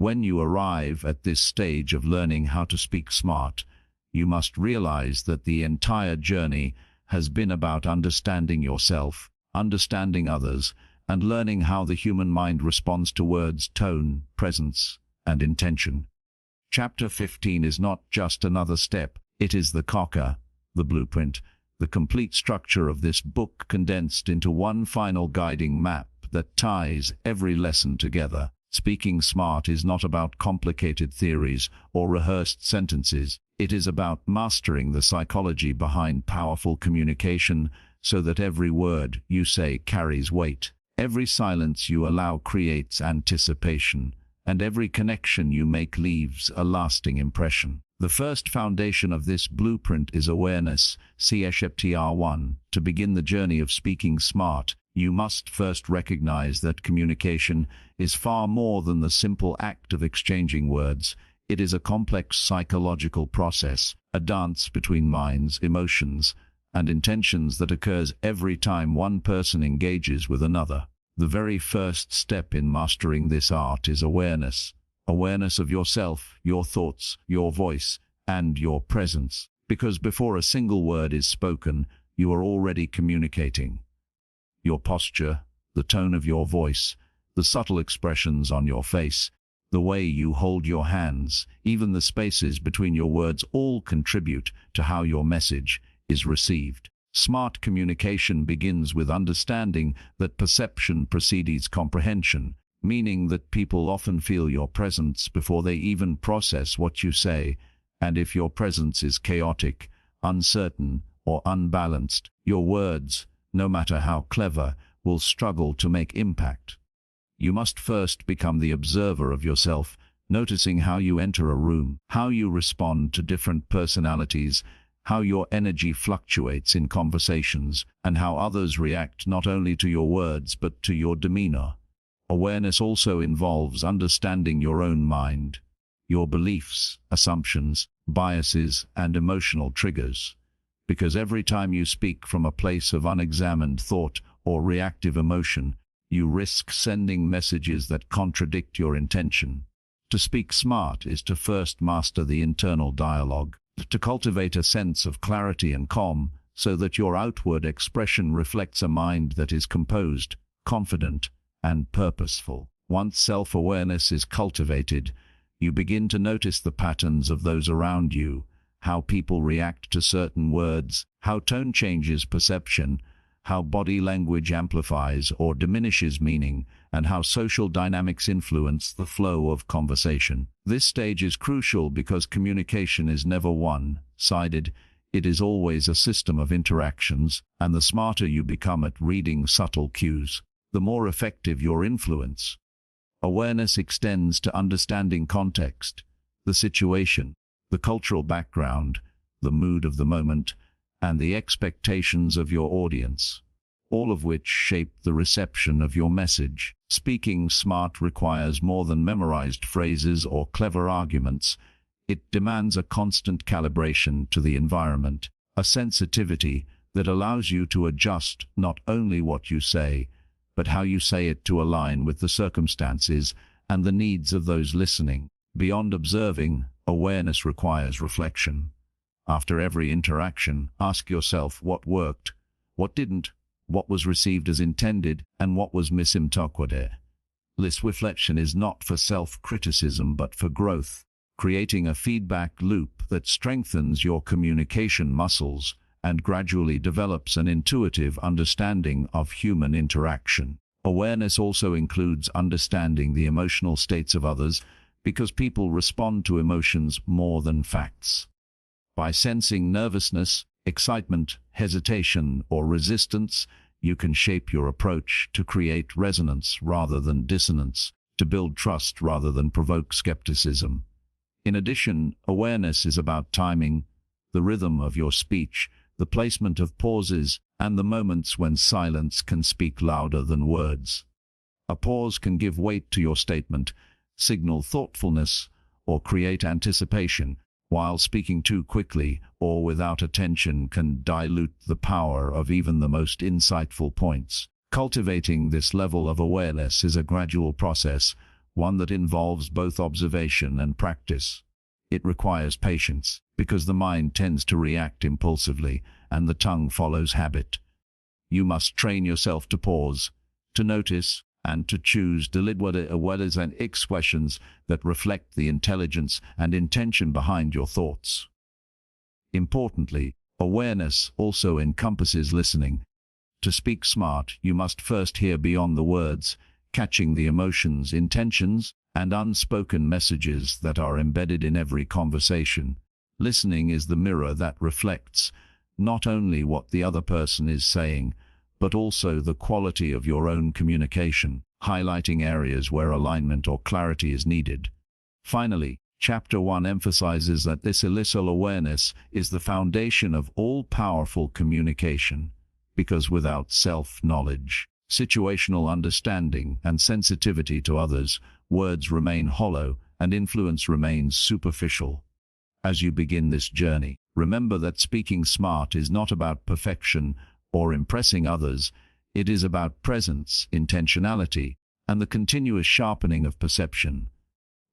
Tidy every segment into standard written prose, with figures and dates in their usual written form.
When you arrive at this stage of learning how to speak smart, you must realize that the entire journey has been about understanding yourself, understanding others, and learning how the human mind responds to words, tone, presence, and intention. Chapter 15 is not just another step, it is the cocker, the blueprint, the complete structure of this book condensed into one final guiding map that ties every lesson together. Speaking smart is not about complicated theories or rehearsed sentences. It is about mastering the psychology behind powerful communication so that every word you say carries weight. Every silence you allow creates anticipation, and every connection you make leaves a lasting impression. The first foundation of this blueprint is awareness, CHPTR1. To begin the journey of speaking smart, you must first recognize that communication is far more than the simple act of exchanging words. It is a complex psychological process, a dance between minds, emotions, and intentions that occurs every time one person engages with another. The very first step in mastering this art is awareness. Awareness of yourself, your thoughts, your voice, and your presence. Because before a single word is spoken, you are already communicating. Your posture, the tone of your voice, the subtle expressions on your face, the way you hold your hands, even the spaces between your words all contribute to how your message is received. Smart communication begins with understanding that perception precedes comprehension, meaning that people often feel your presence before they even process what you say, and if your presence is chaotic, uncertain, or unbalanced, your words, no matter how clever, will struggle to make impact. You must first become the observer of yourself, noticing how you enter a room, how you respond to different personalities, how your energy fluctuates in conversations, and how others react not only to your words but to your demeanor. Awareness also involves understanding your own mind, your beliefs, assumptions, biases, and emotional triggers. Because every time you speak from a place of unexamined thought or reactive emotion, you risk sending messages that contradict your intention. To speak smart is to first master the internal dialogue, to cultivate a sense of clarity and calm so that your outward expression reflects a mind that is composed, confident, and purposeful. Once self-awareness is cultivated, you begin to notice the patterns of those around you, how people react to certain words, how tone changes perception, how body language amplifies or diminishes meaning, and how social dynamics influence the flow of conversation. This stage is crucial because communication is never one-sided. It is always a system of interactions, and the smarter you become at reading subtle cues, the more effective your influence. Awareness extends to understanding context, the situation, the cultural background, the mood of the moment, and the expectations of your audience, all of which shape the reception of your message. Speaking smart requires more than memorized phrases or clever arguments. It demands a constant calibration to the environment, a sensitivity that allows you to adjust not only what you say, but how you say it to align with the circumstances and the needs of those listening. Beyond observing, awareness requires reflection. After every interaction, ask yourself what worked, what didn't, what was received as intended, and what was misinterpreted. This reflection is not for self-criticism but for growth, creating a feedback loop that strengthens your communication muscles and gradually develops an intuitive understanding of human interaction. Awareness also includes understanding the emotional states of others, because people respond to emotions more than facts. By sensing nervousness, excitement, hesitation, or resistance, you can shape your approach to create resonance rather than dissonance, to build trust rather than provoke skepticism. In addition, awareness is about timing, the rhythm of your speech, the placement of pauses, and the moments when silence can speak louder than words. A pause can give weight to your statement, signal thoughtfulness, or create anticipation, while speaking too quickly or without attention can dilute the power of even the most insightful points. Cultivating this level of awareness is a gradual process, one that involves both observation and practice. It requires patience, because the mind tends to react impulsively, and the tongue follows habit. You must train yourself to pause, to notice, and to choose deliberate words and expressions that reflect the intelligence and intention behind your thoughts. Importantly, awareness also encompasses listening. To speak smart, you must first hear beyond the words, catching the emotions, intentions, and unspoken messages that are embedded in every conversation. Listening is the mirror that reflects not only what the other person is saying, but also the quality of your own communication, highlighting areas where alignment or clarity is needed. Finally, Chapter 1 emphasizes that this initial awareness is the foundation of all-powerful communication, because without self-knowledge, situational understanding, and sensitivity to others, words remain hollow and influence remains superficial. As you begin this journey, remember that speaking smart is not about perfection or impressing others. It is about presence, intentionality, and the continuous sharpening of perception.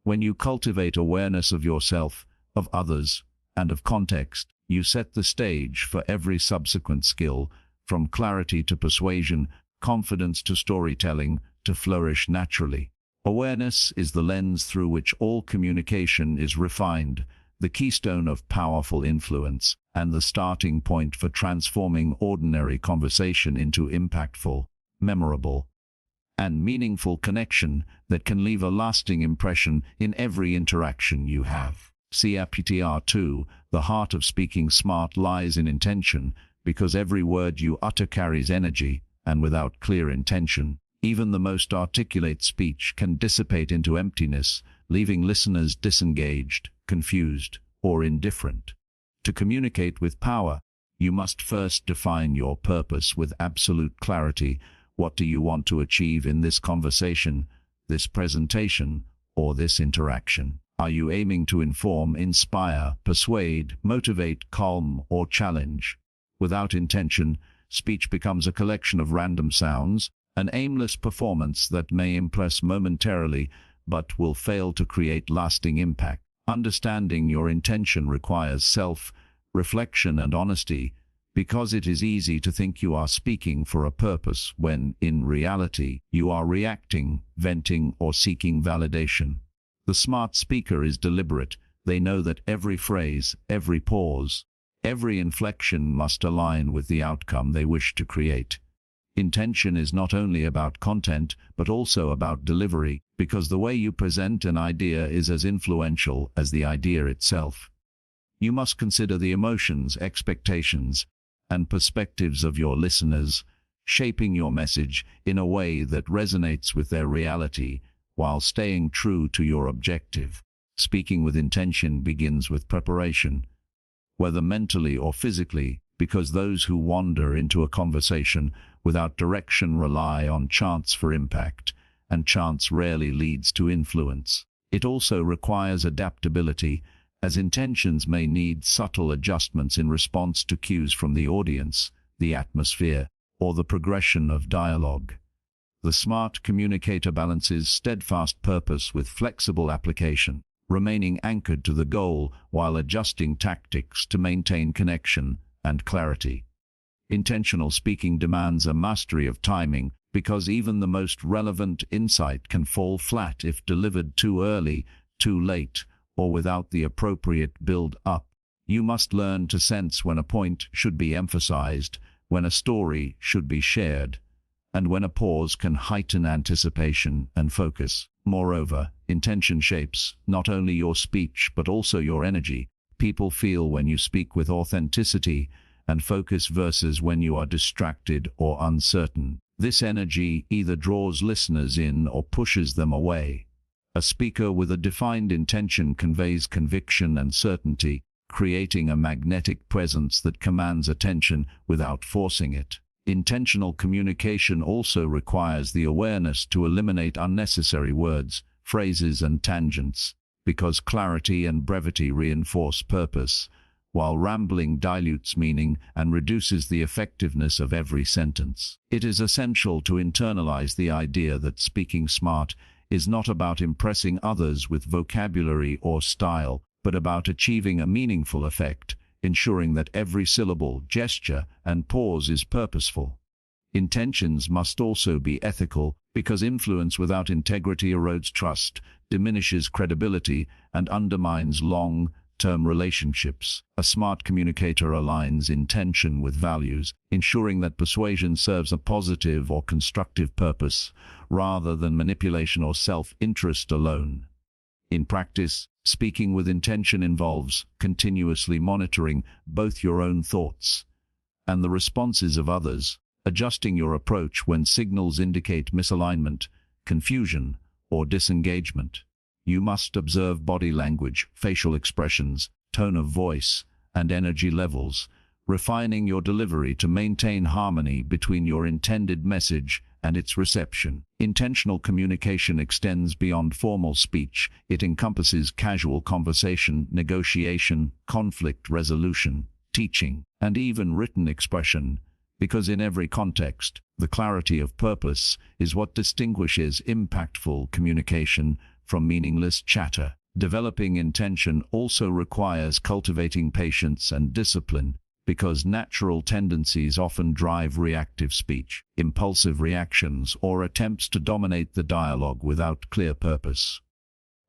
When you cultivate awareness of yourself, of others, and of context, you set the stage for every subsequent skill, from clarity to persuasion, confidence to storytelling, to flourish naturally. Awareness is the lens through which all communication is refined, the keystone of powerful influence, and the starting point for transforming ordinary conversation into impactful, memorable, and meaningful connection that can leave a lasting impression in every interaction you have. CPTR 2, the heart of speaking smart lies in intention, because every word you utter carries energy, and without clear intention, even the most articulate speech can dissipate into emptiness, leaving listeners disengaged, confused, or indifferent. To communicate with power, you must first define your purpose with absolute clarity. What do you want to achieve in this conversation, this presentation, or this interaction? Are you aiming to inform, inspire, persuade, motivate, calm, or challenge? Without intention, speech becomes a collection of random sounds, an aimless performance that may impress momentarily but will fail to create lasting impact. Understanding your intention requires self-reflection and honesty, because it is easy to think you are speaking for a purpose when, in reality, you are reacting, venting, or seeking validation. The smart speaker is deliberate. They know that every phrase, every pause, every inflection must align with the outcome they wish to create. Intention is not only about content, but also about delivery, because the way you present an idea is as influential as the idea itself. You must consider the emotions, expectations, and perspectives of your listeners, shaping your message in a way that resonates with their reality while staying true to your objective. Speaking with intention begins with preparation, whether mentally or physically, because those who wander into a conversation without direction rely on chance for impact, and chance rarely leads to influence. It also requires adaptability, as intentions may need subtle adjustments in response to cues from the audience, the atmosphere, or the progression of dialogue. The smart communicator balances steadfast purpose with flexible application, remaining anchored to the goal while adjusting tactics to maintain connection and clarity. Intentional speaking demands a mastery of timing, because even the most relevant insight can fall flat if delivered too early, too late, or without the appropriate build-up. You must learn to sense when a point should be emphasized, when a story should be shared, and when a pause can heighten anticipation and focus. Moreover, intention shapes not only your speech but also your energy. People feel when you speak with authenticity and focus versus when you are distracted or uncertain. This energy either draws listeners in or pushes them away. A speaker with a defined intention conveys conviction and certainty, creating a magnetic presence that commands attention without forcing it. Intentional communication also requires the awareness to eliminate unnecessary words, phrases, and tangents, because clarity and brevity reinforce purpose, while rambling dilutes meaning and reduces the effectiveness of every sentence. It is essential to internalize the idea that speaking smart is not about impressing others with vocabulary or style, but about achieving a meaningful effect, ensuring that every syllable, gesture, and pause is purposeful. Intentions must also be ethical, because influence without integrity erodes trust, diminishes credibility, and undermines long-term relationships. A smart communicator aligns intention with values, ensuring that persuasion serves a positive or constructive purpose, rather than manipulation or self-interest alone. In practice, speaking with intention involves continuously monitoring both your own thoughts and the responses of others, adjusting your approach when signals indicate misalignment, confusion, or disengagement. You must observe body language, facial expressions, tone of voice, and energy levels, refining your delivery to maintain harmony between your intended message and its reception. Intentional communication extends beyond formal speech. It encompasses casual conversation, negotiation, conflict resolution, teaching, and even written expression, because in every context, the clarity of purpose is what distinguishes impactful communication from meaningless chatter. Developing intention also requires cultivating patience and discipline, because natural tendencies often drive reactive speech, impulsive reactions, or attempts to dominate the dialogue without clear purpose.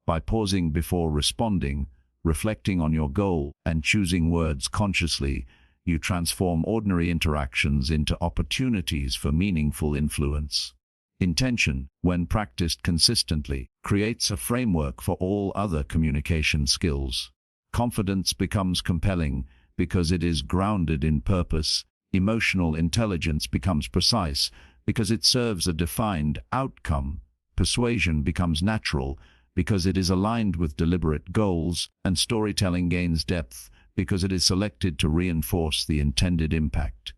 By pausing before responding, reflecting on your goal, and choosing words consciously, you transform ordinary interactions into opportunities for meaningful influence. Intention, when practiced consistently, creates a framework for all other communication skills. Confidence becomes compelling because it is grounded in purpose. Emotional intelligence becomes precise because it serves a defined outcome. Persuasion becomes natural because it is aligned with deliberate goals, and storytelling gains depth because it is selected to reinforce the intended impact.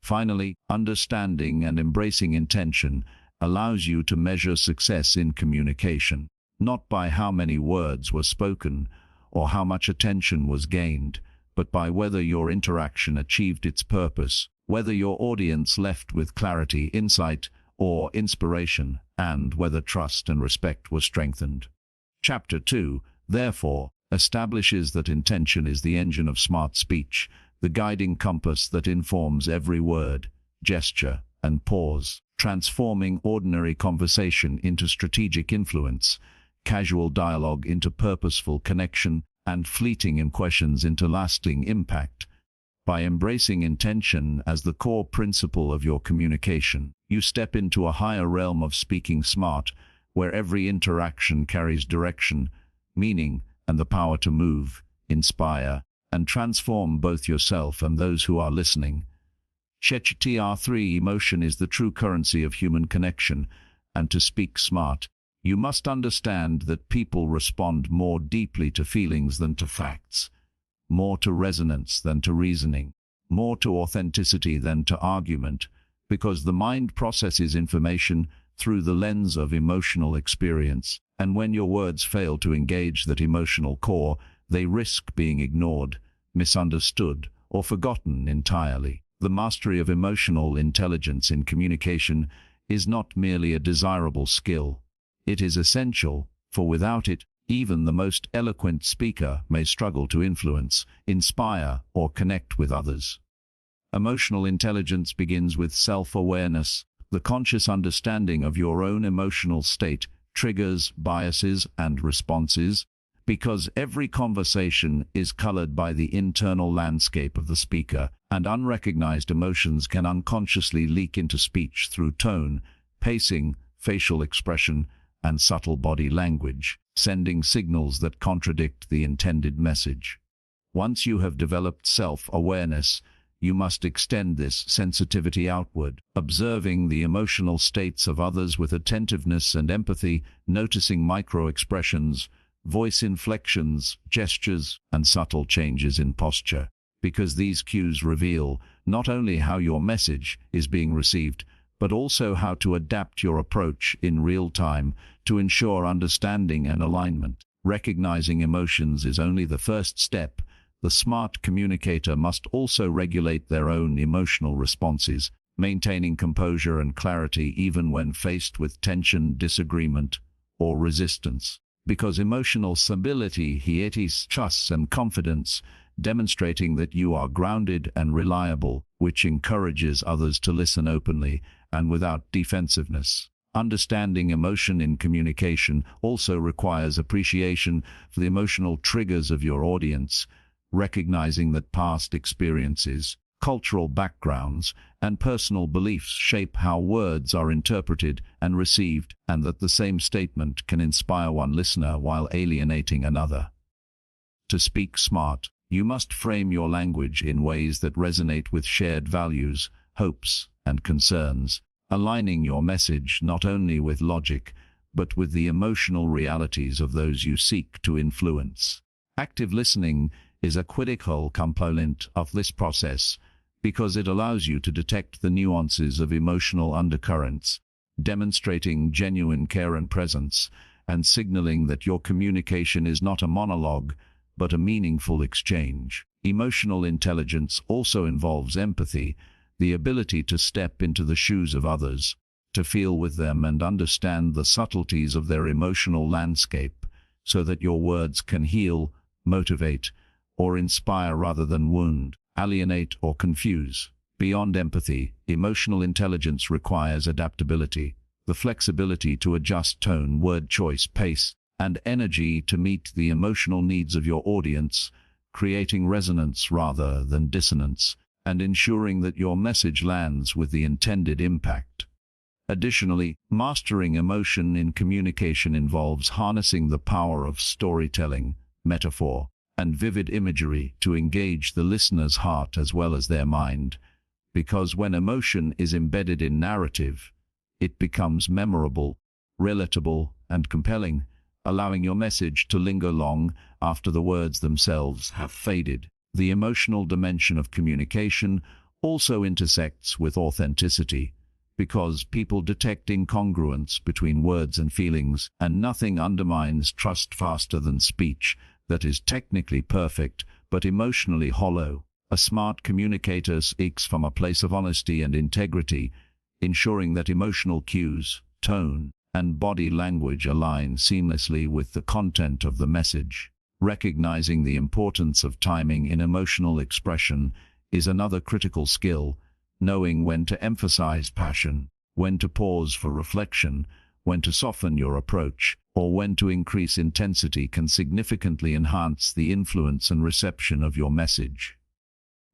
Finally, understanding and embracing intention allows you to measure success in communication, not by how many words were spoken or how much attention was gained, but by whether your interaction achieved its purpose, whether your audience left with clarity, insight, or inspiration, and whether trust and respect were strengthened. Chapter 2, therefore, establishes that intention is the engine of smart speech, the guiding compass that informs every word, gesture, and pause, transforming ordinary conversation into strategic influence, casual dialogue into purposeful connection, and fleeting impressions into lasting impact. By embracing intention as the core principle of your communication, you step into a higher realm of speaking smart, where every interaction carries direction, meaning, and the power to move, inspire, and transform both yourself and those who are listening. Chapter 3, emotion is the true currency of human connection, and to speak smart, you must understand that people respond more deeply to feelings than to facts, more to resonance than to reasoning, more to authenticity than to argument, because the mind processes information through the lens of emotional experience, and when your words fail to engage that emotional core, they risk being ignored, misunderstood, or forgotten entirely. The mastery of emotional intelligence in communication is not merely a desirable skill. It is essential, for without it, even the most eloquent speaker may struggle to influence, inspire, or connect with others. Emotional intelligence begins with self-awareness, the conscious understanding of your own emotional state, triggers, biases, and responses, because every conversation is colored by the internal landscape of the speaker, and unrecognized emotions can unconsciously leak into speech through tone, pacing, facial expression, and subtle body language, sending signals that contradict the intended message. Once you have developed self-awareness, you must extend this sensitivity outward, observing the emotional states of others with attentiveness and empathy, noticing micro-expressions, voice inflections, gestures, and subtle changes in posture, because these cues reveal not only how your message is being received, but also how to adapt your approach in real time to ensure understanding and alignment. Recognizing emotions is only the first step. The smart communicator must also regulate their own emotional responses, maintaining composure and clarity even when faced with tension, disagreement, or resistance. Because emotional stability creates trust and confidence, demonstrating that you are grounded and reliable, which encourages others to listen openly and without defensiveness. Understanding emotion in communication also requires appreciation for the emotional triggers of your audience, recognizing that past experiences, cultural backgrounds, and personal beliefs shape how words are interpreted and received, and that the same statement can inspire one listener while alienating another. To speak smart, you must frame your language in ways that resonate with shared values, hopes, and concerns, aligning your message not only with logic, but with the emotional realities of those you seek to influence. Active listening is a critical component of this process because it allows you to detect the nuances of emotional undercurrents, demonstrating genuine care and presence, and signaling that your communication is not a monologue, but a meaningful exchange. Emotional intelligence also involves empathy, the ability to step into the shoes of others, to feel with them and understand the subtleties of their emotional landscape, so that your words can heal, motivate, or inspire rather than wound, alienate, or confuse. Beyond empathy, emotional intelligence requires adaptability, the flexibility to adjust tone, word choice, pace, and energy to meet the emotional needs of your audience, creating resonance rather than dissonance, and ensuring that your message lands with the intended impact. Additionally, mastering emotion in communication involves harnessing the power of storytelling, metaphor, and vivid imagery to engage the listener's heart as well as their mind, because when emotion is embedded in narrative, it becomes memorable, relatable, and compelling, allowing your message to linger long after the words themselves have faded. The emotional dimension of communication also intersects with authenticity, because people detect incongruence between words and feelings, and nothing undermines trust faster than speech that is technically perfect but emotionally hollow. A smart communicator speaks from a place of honesty and integrity, ensuring that emotional cues, tone, and body language align seamlessly with the content of the message. Recognizing the importance of timing in emotional expression is another critical skill, knowing when to emphasize passion, when to pause for reflection, when to soften your approach, or when to increase intensity can significantly enhance the influence and reception of your message.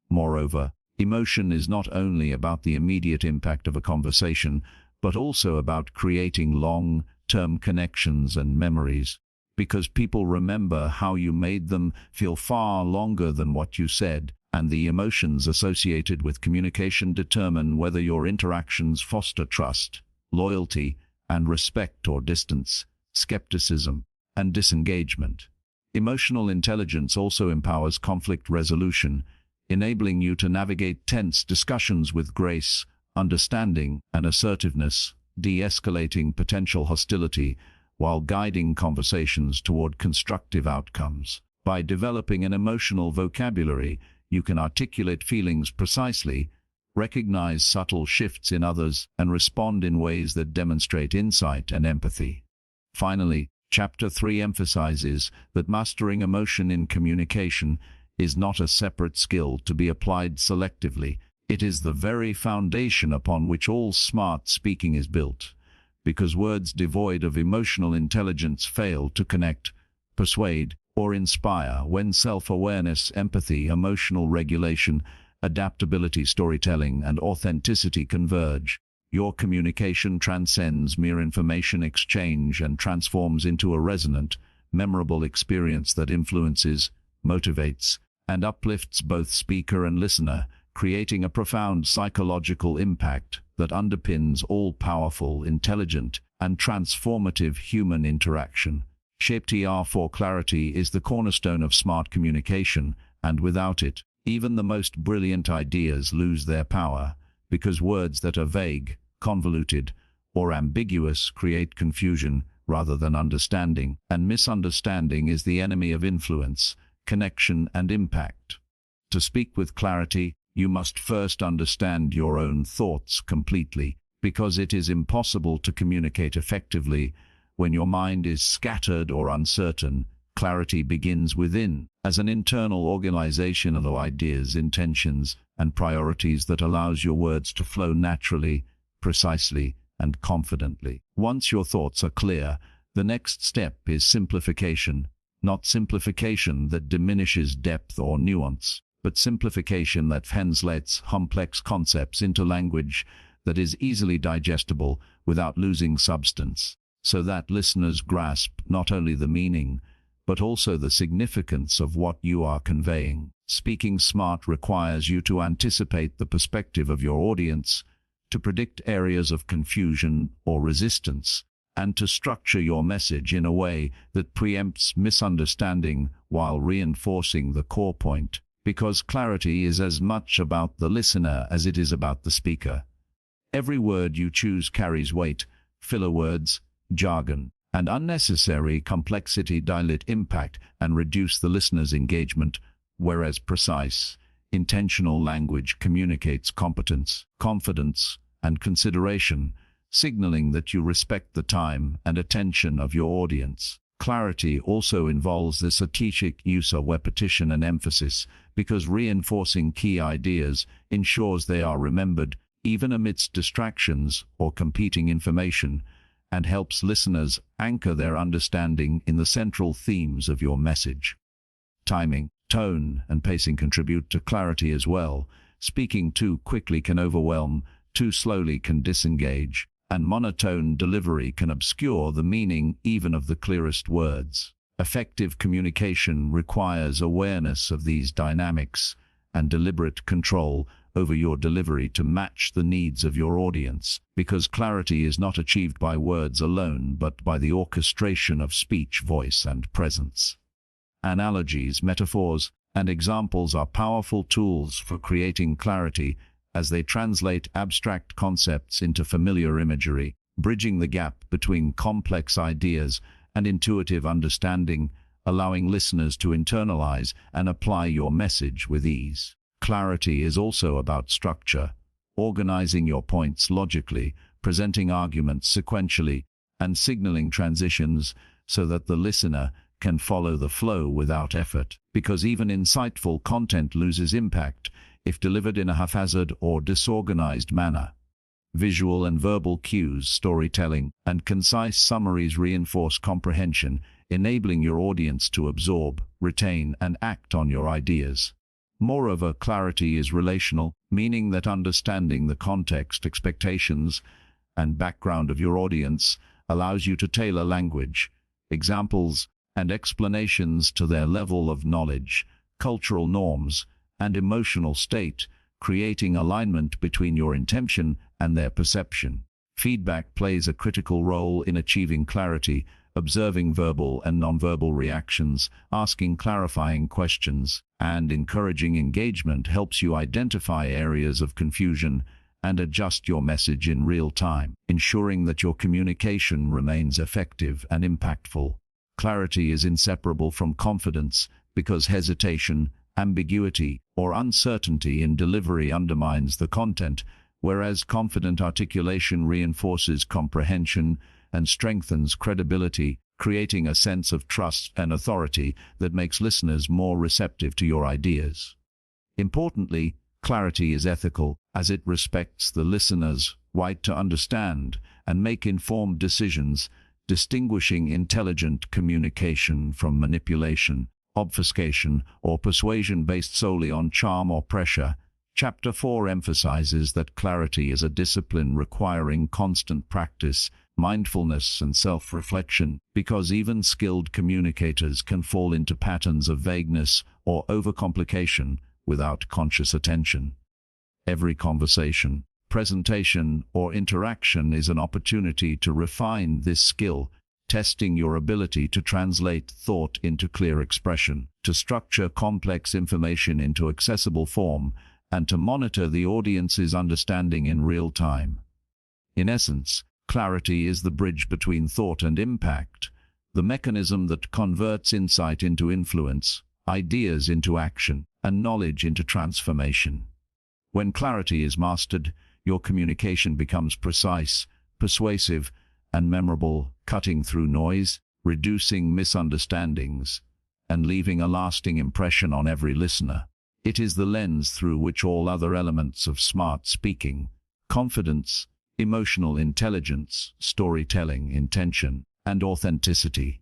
Moreover, emotion is not only about the immediate impact of a conversation, but also about creating long-term connections and memories, because people remember how you made them feel far longer than what you said, and the emotions associated with communication determine whether your interactions foster trust, loyalty, and respect or distance, skepticism, and disengagement. Emotional intelligence also empowers conflict resolution, enabling you to navigate tense discussions with grace, understanding, and assertiveness, de-escalating potential hostility while guiding conversations toward constructive outcomes. By developing an emotional vocabulary, you can articulate feelings precisely, recognize subtle shifts in others, and respond in ways that demonstrate insight and empathy. Finally, Chapter 3 emphasizes that mastering emotion in communication is not a separate skill to be applied selectively. It is the very foundation upon which all smart speaking is built, because words devoid of emotional intelligence fail to connect, persuade, or inspire when self-awareness, empathy, emotional regulation, adaptability, storytelling, and authenticity converge. Your communication transcends mere information exchange and transforms into a resonant, memorable experience that influences, motivates, and uplifts both speaker and listener, creating a profound psychological impact that underpins all-powerful, intelligent, and transformative human interaction. Shape-TR4 clarity is the cornerstone of smart communication, and without it, even the most brilliant ideas lose their power, because words that are vague, convoluted, or ambiguous create confusion rather than understanding, and misunderstanding is the enemy of influence, connection, and impact. To speak with clarity, you must first understand your own thoughts completely, because it is impossible to communicate effectively When your mind is scattered or uncertain, clarity begins within, as an internal organization of ideas, intentions, and priorities that allows your words to flow naturally, precisely, and confidently. Once your thoughts are clear, the next step is simplification. Not simplification that diminishes depth or nuance, but simplification that translates complex concepts into language that is easily digestible without losing substance, so that listeners grasp not only the meaning, but also the significance of what you are conveying. Speaking smart requires you to anticipate the perspective of your audience, to predict areas of confusion or resistance, and to structure your message in a way that preempts misunderstanding while reinforcing the core point. Because clarity is as much about the listener as it is about the speaker. Every word you choose carries weight. Filler words, jargon, and unnecessary complexity dilute impact and reduce the listener's engagement, whereas precise, intentional language communicates competence, confidence, and consideration, signaling that you respect the time and attention of your audience. Clarity also involves the strategic use of repetition and emphasis, because reinforcing key ideas ensures they are remembered even amidst distractions or competing information, and helps listeners anchor their understanding in the central themes of your message. Timing, tone, and pacing contribute to clarity as well. Speaking too quickly can overwhelm, too slowly can disengage, and monotone delivery can obscure the meaning even of the clearest words. Effective communication requires awareness of these dynamics and deliberate control over your delivery to match the needs of your audience, because clarity is not achieved by words alone but by the orchestration of speech, voice, and presence. Analogies, metaphors, and examples are powerful tools for creating clarity as they translate abstract concepts into familiar imagery, bridging the gap between complex ideas and intuitive understanding, allowing listeners to internalize and apply your message with ease. Clarity is also about structure, organizing your points logically, presenting arguments sequentially, and signaling transitions so that the listener can follow the flow without effort, because even insightful content loses impact if delivered in a haphazard or disorganized manner. Visual and verbal cues, storytelling, and concise summaries reinforce comprehension, enabling your audience to absorb, retain, and act on your ideas. Moreover, clarity is relational, meaning that understanding the context, expectations, and background of your audience allows you to tailor language, examples, and explanations to their level of knowledge, cultural norms, and emotional state, creating alignment between your intention and their perception. Feedback plays a critical role in achieving clarity. Observing verbal and nonverbal reactions, asking clarifying questions, and encouraging engagement helps you identify areas of confusion and adjust your message in real time, ensuring that your communication remains effective and impactful. Clarity is inseparable from confidence because hesitation, ambiguity, or uncertainty in delivery undermines the content, whereas confident articulation reinforces comprehension and strengthens credibility, creating a sense of trust and authority that makes listeners more receptive to your ideas. Importantly, clarity is ethical, as it respects the listener's right to understand and make informed decisions, distinguishing intelligent communication from manipulation, obfuscation, or persuasion based solely on charm or pressure. Chapter 4 emphasizes that clarity is a discipline requiring constant practice, mindfulness, and self-reflection, because even skilled communicators can fall into patterns of vagueness or overcomplication without conscious attention. Every conversation, presentation, or interaction is an opportunity to refine this skill, testing your ability to translate thought into clear expression, to structure complex information into accessible form, and to monitor the audience's understanding in real time. In essence, clarity is the bridge between thought and impact, the mechanism that converts insight into influence, ideas into action, and knowledge into transformation. When clarity is mastered, your communication becomes precise, persuasive, and memorable, cutting through noise, reducing misunderstandings, and leaving a lasting impression on every listener. It is the lens through which all other elements of smart speaking, confidence, emotional intelligence, storytelling, intention, and authenticity,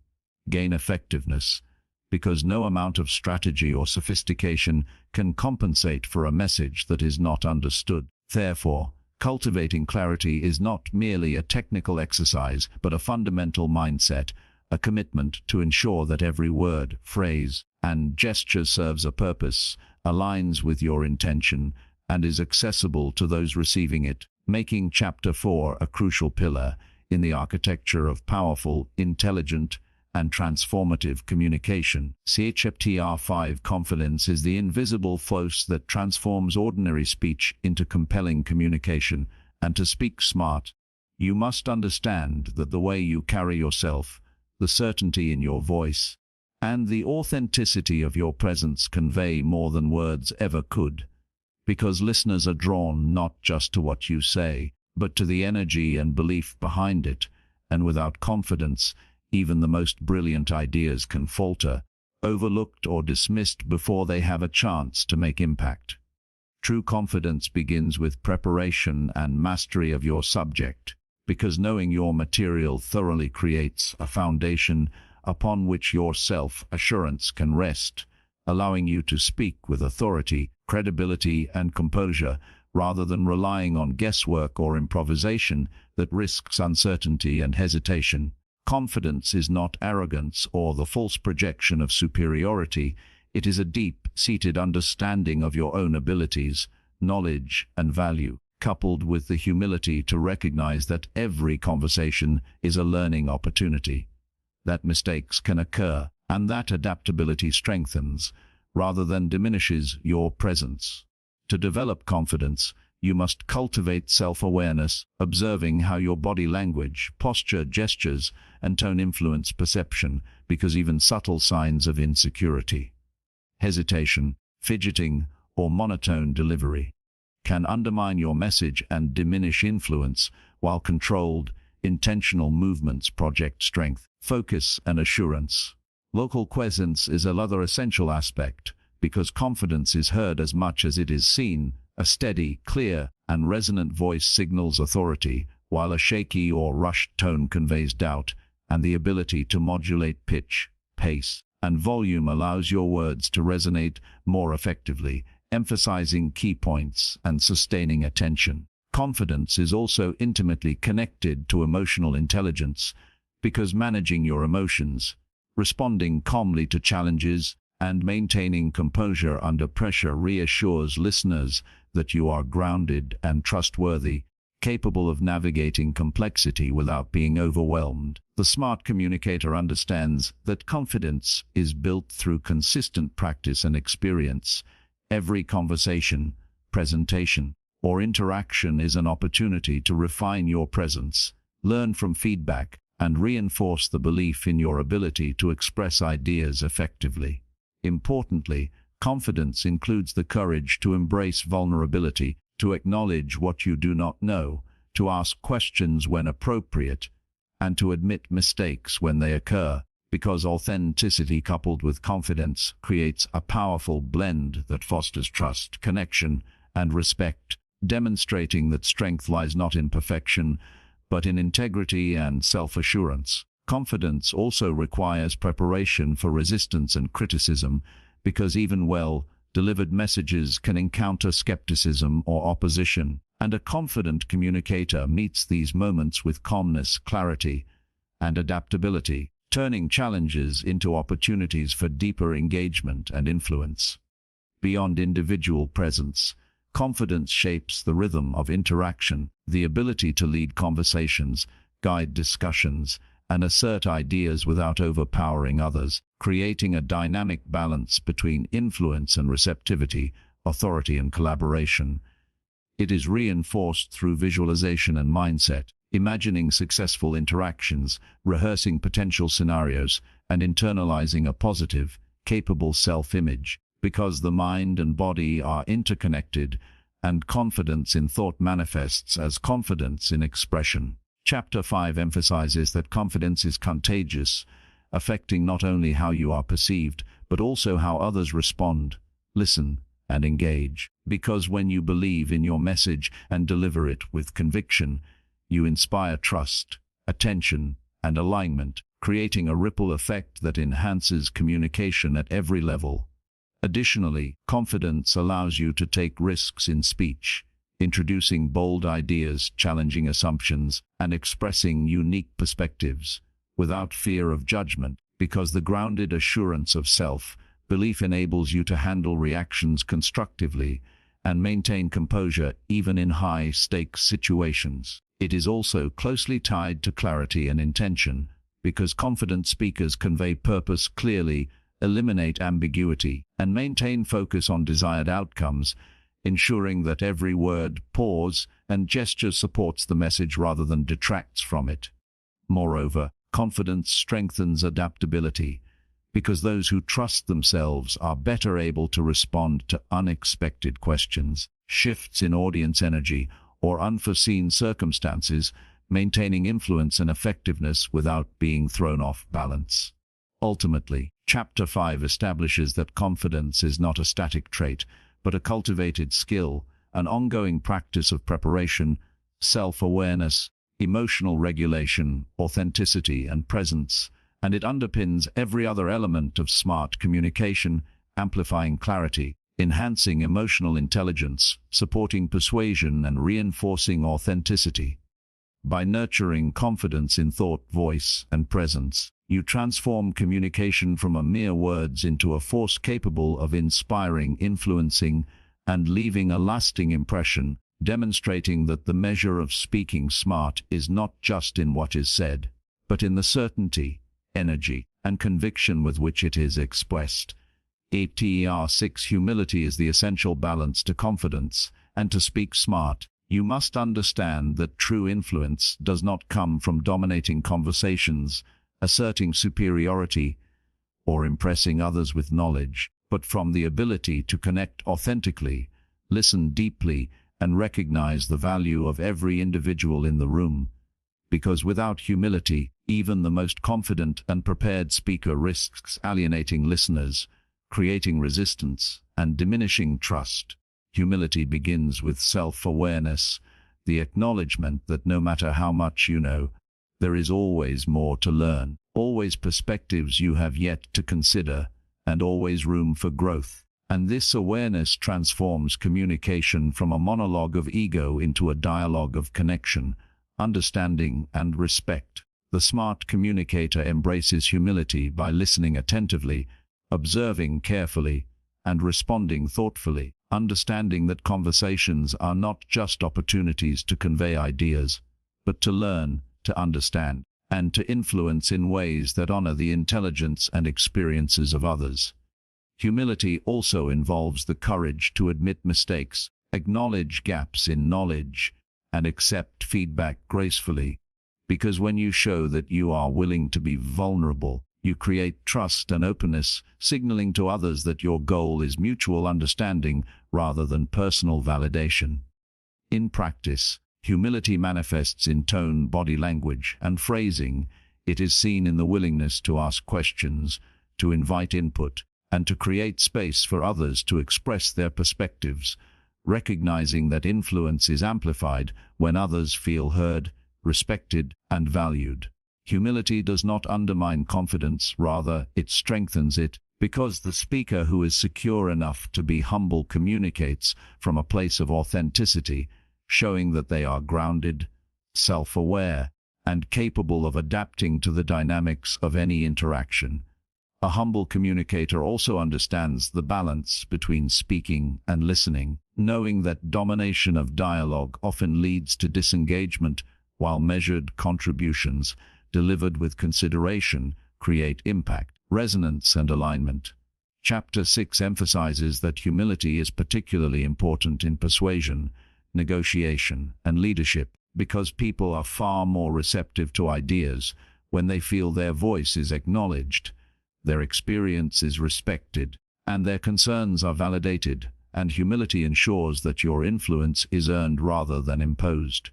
gain effectiveness, because no amount of strategy or sophistication can compensate for a message that is not understood. Therefore, cultivating clarity is not merely a technical exercise, but a fundamental mindset, a commitment to ensure that every word, phrase, and gesture serves a purpose, aligns with your intention, and is accessible to those receiving it, making Chapter 4 a crucial pillar in the architecture of powerful, intelligent, and transformative communication. Chapter 5 Confidence is the invisible force that transforms ordinary speech into compelling communication, and to speak smart, you must understand that the way you carry yourself, the certainty in your voice, and the authenticity of your presence convey more than words ever could, because listeners are drawn not just to what you say, but to the energy and belief behind it, and without confidence, even the most brilliant ideas can falter, overlooked or dismissed before they have a chance to make impact. True confidence begins with preparation and mastery of your subject, because knowing your material thoroughly creates a foundation upon which your self-assurance can rest, allowing you to speak with authority, credibility, and composure, rather than relying on guesswork or improvisation that risks uncertainty and hesitation. Confidence is not arrogance or the false projection of superiority. It is a deep-seated understanding of your own abilities, knowledge, and value, coupled with the humility to recognize that every conversation is a learning opportunity, that mistakes can occur, and that adaptability strengthens, rather than diminishes, your presence. To develop confidence, you must cultivate self-awareness, observing how your body language, posture, gestures, and tone influence perception, because even subtle signs of insecurity, hesitation, fidgeting, or monotone delivery can undermine your message and diminish influence, while controlled, intentional movements project strength, focus, and assurance. Local presence is another essential aspect, because confidence is heard as much as it is seen. A steady, clear, and resonant voice signals authority, while a shaky or rushed tone conveys doubt, and the ability to modulate pitch, pace, and volume allows your words to resonate more effectively, emphasizing key points and sustaining attention. Confidence is also intimately connected to emotional intelligence, because managing your emotions, responding calmly to challenges, and maintaining composure under pressure reassures listeners that you are grounded and trustworthy, capable of navigating complexity without being overwhelmed. The smart communicator understands that confidence is built through consistent practice and experience. Every conversation, presentation, or interaction is an opportunity to refine your presence, learn from feedback, and reinforce the belief in your ability to express ideas effectively. Importantly, confidence includes the courage to embrace vulnerability, to acknowledge what you do not know, to ask questions when appropriate, and to admit mistakes when they occur, because authenticity coupled with confidence creates a powerful blend that fosters trust, connection, and respect, demonstrating that strength lies not in perfection, but in integrity and self-assurance. Confidence also requires preparation for resistance and criticism, because even well-delivered messages can encounter skepticism or opposition, and a confident communicator meets these moments with calmness, clarity, and adaptability, turning challenges into opportunities for deeper engagement and influence. Beyond individual presence, confidence shapes the rhythm of interaction, the ability to lead conversations, guide discussions, and assert ideas without overpowering others, creating a dynamic balance between influence and receptivity, authority and collaboration. It is reinforced through visualization and mindset, imagining successful interactions, rehearsing potential scenarios, and internalizing a positive, capable self-image, because the mind and body are interconnected, and confidence in thought manifests as confidence in expression. Chapter 5 emphasizes that confidence is contagious, affecting not only how you are perceived, but also how others respond, listen, and engage. Because when you believe in your message and deliver it with conviction, you inspire trust, attention, and alignment, creating a ripple effect that enhances communication at every level. Additionally, confidence allows you to take risks in speech, introducing bold ideas, challenging assumptions, and expressing unique perspectives without fear of judgment, because the grounded assurance of self-belief enables you to handle reactions constructively and maintain composure even in high-stakes situations. It is also closely tied to clarity and intention, because confident speakers convey purpose clearly, eliminate ambiguity, and maintain focus on desired outcomes, ensuring that every word, pause, and gesture supports the message rather than detracts from it. Moreover, confidence strengthens adaptability, because those who trust themselves are better able to respond to unexpected questions, shifts in audience energy, or unforeseen circumstances, maintaining influence and effectiveness without being thrown off balance. Ultimately, Chapter 5 establishes that confidence is not a static trait, but a cultivated skill, an ongoing practice of preparation, self-awareness, emotional regulation, authenticity, and presence, and it underpins every other element of smart communication, amplifying clarity, enhancing emotional intelligence, supporting persuasion, and reinforcing authenticity. By nurturing confidence in thought, voice, and presence, you transform communication from a mere words into a force capable of inspiring, influencing, and leaving a lasting impression, demonstrating that the measure of speaking smart is not just in what is said, but in the certainty, energy, and conviction with which it is expressed. Chapter 6 Humility is the essential balance to confidence, and to speak smart, you must understand that true influence does not come from dominating conversations, asserting superiority, or impressing others with knowledge, but from the ability to connect authentically, listen deeply, and recognize the value of every individual in the room. Because without humility, even the most confident and prepared speaker risks alienating listeners, creating resistance, and diminishing trust. Humility begins with self-awareness, the acknowledgement that no matter how much you know, there is always more to learn, always perspectives you have yet to consider, and always room for growth. And this awareness transforms communication from a monologue of ego into a dialogue of connection, understanding, and respect. The smart communicator embraces humility by listening attentively, observing carefully, and responding thoughtfully, understanding that conversations are not just opportunities to convey ideas, but to learn, to understand, and to influence in ways that honor the intelligence and experiences of others. Humility also involves the courage to admit mistakes, acknowledge gaps in knowledge, and accept feedback gracefully, because when you show that you are willing to be vulnerable, you create trust and openness, signaling to others that your goal is mutual understanding rather than personal validation. In practice, humility manifests in tone, body language, and phrasing. It is seen in the willingness to ask questions, to invite input, and to create space for others to express their perspectives, recognizing that influence is amplified when others feel heard, respected, and valued. Humility does not undermine confidence, rather, it strengthens it, because the speaker who is secure enough to be humble communicates from a place of authenticity, showing that they are grounded, self-aware, and capable of adapting to the dynamics of any interaction. A humble communicator also understands the balance between speaking and listening, knowing that domination of dialogue often leads to disengagement, while measured contributions, delivered with consideration, create impact, resonance, and alignment. Chapter 6 emphasizes that humility is particularly important in persuasion, negotiation, and leadership, because people are far more receptive to ideas when they feel their voice is acknowledged, their experience is respected, and their concerns are validated, and humility ensures that your influence is earned rather than imposed.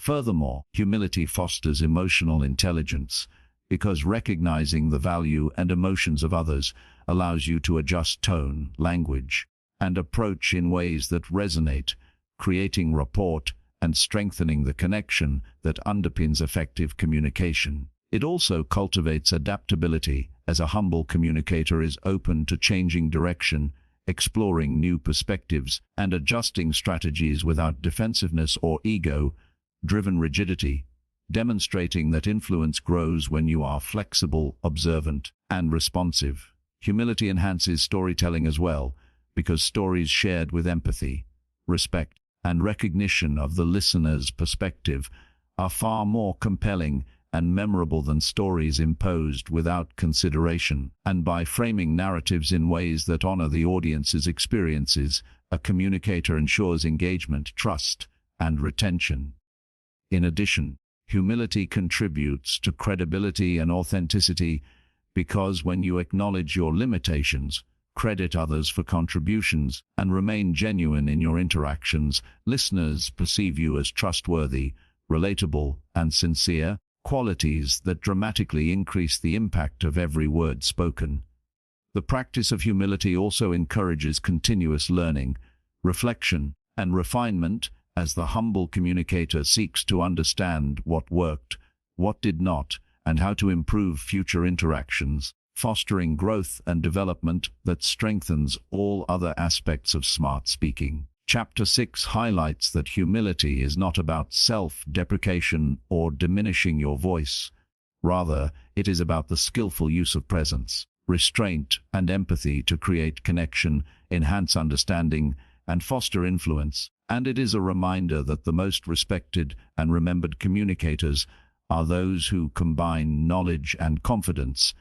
Furthermore, humility fosters emotional intelligence, because recognizing the value and emotions of others allows you to adjust tone, language, and approach in ways that resonate, creating rapport and strengthening the connection that underpins effective communication. It also cultivates adaptability, as a humble communicator is open to changing direction, exploring new perspectives, and adjusting strategies without defensiveness or ego-driven rigidity, demonstrating that influence grows when you are flexible, observant, and responsive. Humility enhances storytelling as well, because stories shared with empathy, respect, and recognition of the listener's perspective are far more compelling and memorable than stories imposed without consideration. And by framing narratives in ways that honor the audience's experiences, a communicator ensures engagement, trust, and retention. In addition, humility contributes to credibility and authenticity, because when you acknowledge your limitations, credit others for contributions, and remain genuine in your interactions, listeners perceive you as trustworthy, relatable, and sincere, qualities that dramatically increase the impact of every word spoken. The practice of humility also encourages continuous learning, reflection, and refinement, as the humble communicator seeks to understand what worked, what did not, and how to improve future interactions, fostering growth and development that strengthens all other aspects of smart speaking. Chapter 6 highlights that humility is not about self-deprecation or diminishing your voice. Rather, it is about the skillful use of presence, restraint, and empathy to create connection, enhance understanding, and foster influence. And it is a reminder that the most respected and remembered communicators are those who combine knowledge and confidence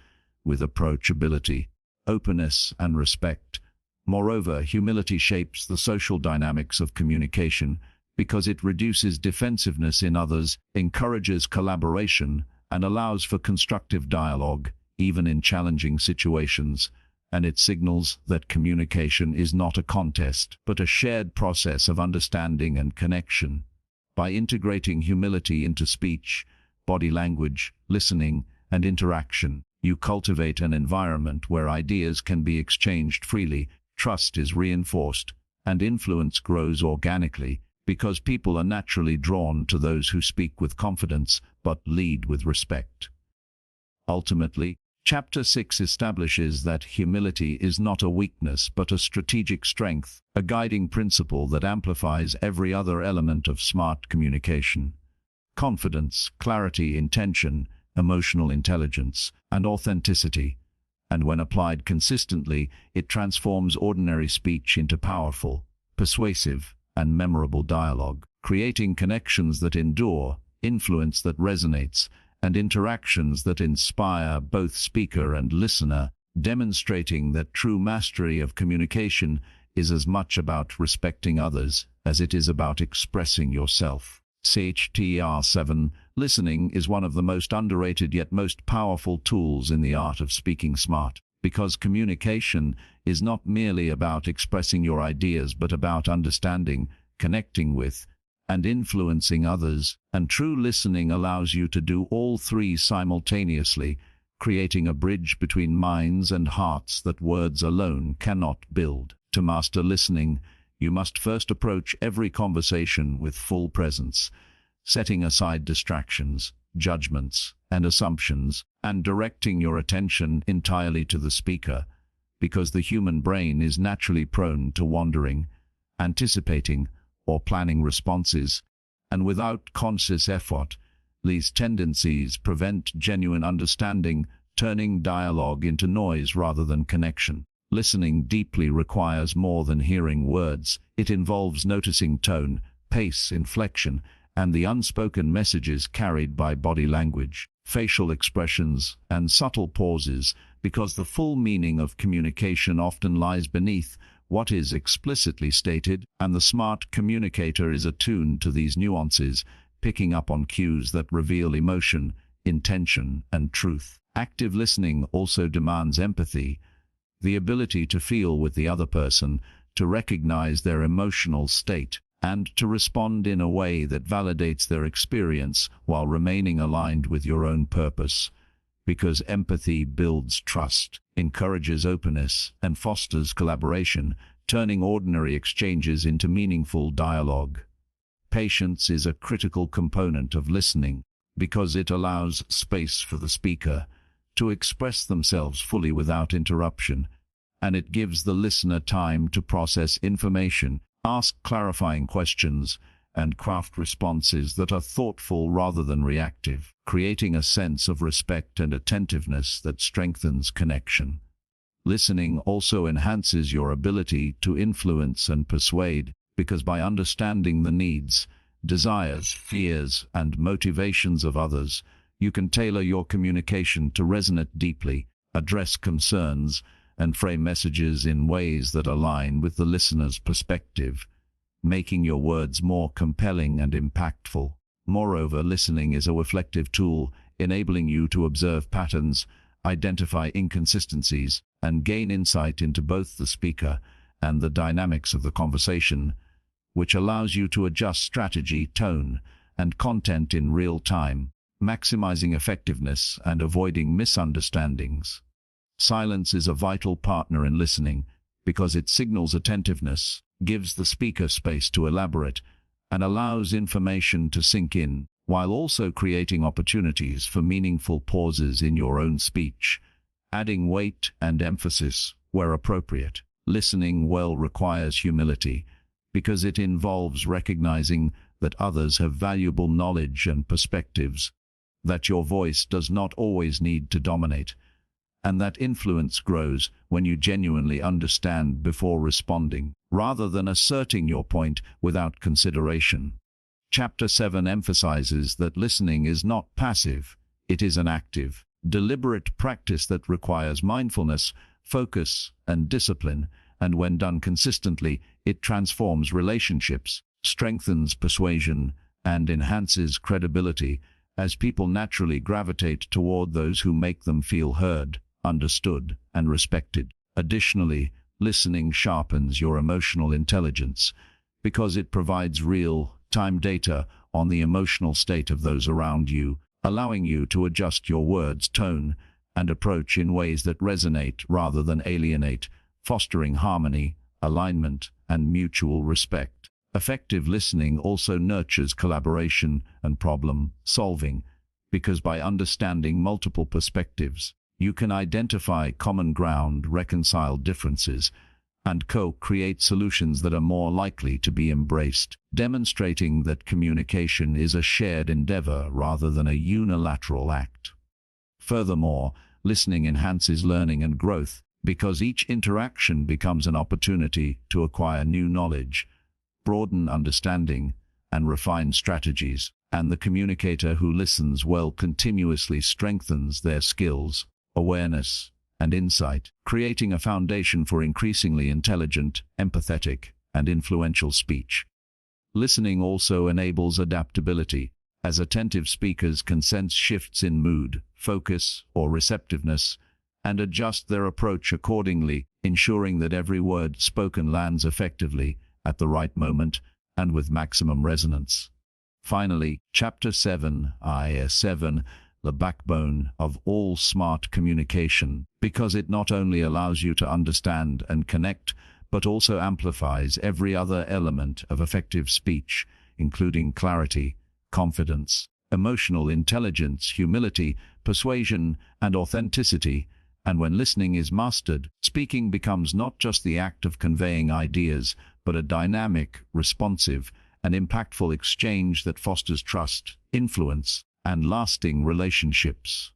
with approachability, openness, and respect. Moreover, humility shapes the social dynamics of communication because it reduces defensiveness in others, encourages collaboration, and allows for constructive dialogue, even in challenging situations. And it signals that communication is not a contest, but a shared process of understanding and connection. By integrating humility into speech, body language, listening, and interaction, you cultivate an environment where ideas can be exchanged freely, trust is reinforced, and influence grows organically, because people are naturally drawn to those who speak with confidence but lead with respect. Ultimately, Chapter 6 establishes that humility is not a weakness but a strategic strength, a guiding principle that amplifies every other element of smart communication. Confidence, clarity, intention, emotional intelligence, and authenticity. And when applied consistently, it transforms ordinary speech into powerful, persuasive, and memorable dialogue, creating connections that endure, influence that resonates, and interactions that inspire both speaker and listener, demonstrating that true mastery of communication is as much about respecting others as it is about expressing yourself. CHTR 7. Listening is one of the most underrated yet most powerful tools in the art of speaking smart, because communication is not merely about expressing your ideas but about understanding, connecting with, and influencing others, and true listening allows you to do all three simultaneously, creating a bridge between minds and hearts that words alone cannot build. To master listening, you must first approach every conversation with full presence, setting aside distractions, judgments, and assumptions, and directing your attention entirely to the speaker, because the human brain is naturally prone to wandering, anticipating, or planning responses, and without conscious effort, these tendencies prevent genuine understanding, turning dialogue into noise rather than connection. Listening deeply requires more than hearing words. It involves noticing tone, pace, inflection, and the unspoken messages carried by body language, facial expressions, and subtle pauses, because the full meaning of communication often lies beneath what is explicitly stated, and the smart communicator is attuned to these nuances, picking up on cues that reveal emotion, intention, and truth. Active listening also demands empathy, the ability to feel with the other person, to recognize their emotional state, and to respond in a way that validates their experience while remaining aligned with your own purpose. Because empathy builds trust, encourages openness, and fosters collaboration, turning ordinary exchanges into meaningful dialogue. Patience is a critical component of listening because it allows space for the speaker to express themselves fully without interruption, and it gives the listener time to process information, ask clarifying questions, and craft responses that are thoughtful rather than reactive, creating a sense of respect and attentiveness that strengthens connection. Listening also enhances your ability to influence and persuade, because by understanding the needs, desires, fears, and motivations of others, you can tailor your communication to resonate deeply, address concerns, and frame messages in ways that align with the listener's perspective, making your words more compelling and impactful. Moreover, listening is a reflective tool, enabling you to observe patterns, identify inconsistencies, and gain insight into both the speaker and the dynamics of the conversation, which allows you to adjust strategy, tone, and content in real time, maximizing effectiveness and avoiding misunderstandings. Silence is a vital partner in listening because it signals attentiveness, gives the speaker space to elaborate, and allows information to sink in, while also creating opportunities for meaningful pauses in your own speech, adding weight and emphasis where appropriate. Listening well requires humility, because it involves recognizing that others have valuable knowledge and perspectives, that your voice does not always need to dominate, and that influence grows when you genuinely understand before responding, rather than asserting your point without consideration. Chapter 7 emphasizes that listening is not passive, it is an active, deliberate practice that requires mindfulness, focus, and discipline, and when done consistently, it transforms relationships, strengthens persuasion, and enhances credibility, as people naturally gravitate toward those who make them feel heard, understood, and respected. Additionally, listening sharpens your emotional intelligence because it provides real-time data on the emotional state of those around you, allowing you to adjust your words, tone, and approach in ways that resonate rather than alienate, fostering harmony, alignment, and mutual respect. Effective listening also nurtures collaboration and problem-solving, because by understanding multiple perspectives, you can identify common ground, reconcile differences, and co-create solutions that are more likely to be embraced, demonstrating that communication is a shared endeavor rather than a unilateral act. Furthermore, listening enhances learning and growth, because each interaction becomes an opportunity to acquire new knowledge, broaden understanding, and refine strategies, and the communicator who listens well continuously strengthens their skills, awareness, and insight, creating a foundation for increasingly intelligent, empathetic, and influential speech. Listening also enables adaptability, as attentive speakers can sense shifts in mood, focus, or receptiveness, and adjust their approach accordingly, ensuring that every word spoken lands effectively, at the right moment, and with maximum resonance. Finally, Chapter 7, I.S.7, the backbone of all smart communication, because it not only allows you to understand and connect, but also amplifies every other element of effective speech, including clarity, confidence, emotional intelligence, humility, persuasion, and authenticity. And when listening is mastered, speaking becomes not just the act of conveying ideas, but a dynamic, responsive, and impactful exchange that fosters trust, influence, and lasting relationships.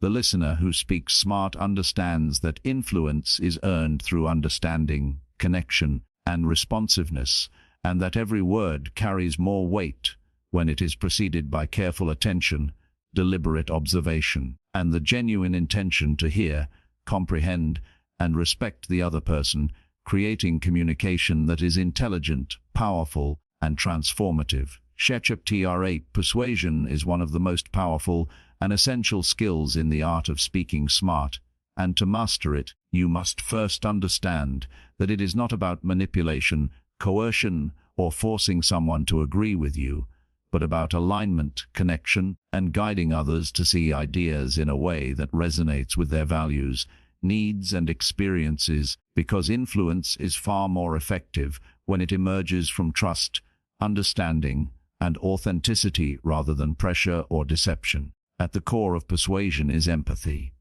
The listener who speaks smart understands that influence is earned through understanding, connection, and responsiveness, and that every word carries more weight when it is preceded by careful attention, deliberate observation, and the genuine intention to hear, comprehend, and respect the other person, creating communication that is intelligent, powerful, and transformative. Chapter 8 Persuasion is one of the most powerful and essential skills in the art of speaking smart, and to master it, you must first understand that it is not about manipulation, coercion, or forcing someone to agree with you, but about alignment, connection, and guiding others to see ideas in a way that resonates with their values, needs, and experiences, because influence is far more effective when it emerges from trust, understanding, and authenticity rather than pressure or deception. At the core of persuasion is empathy,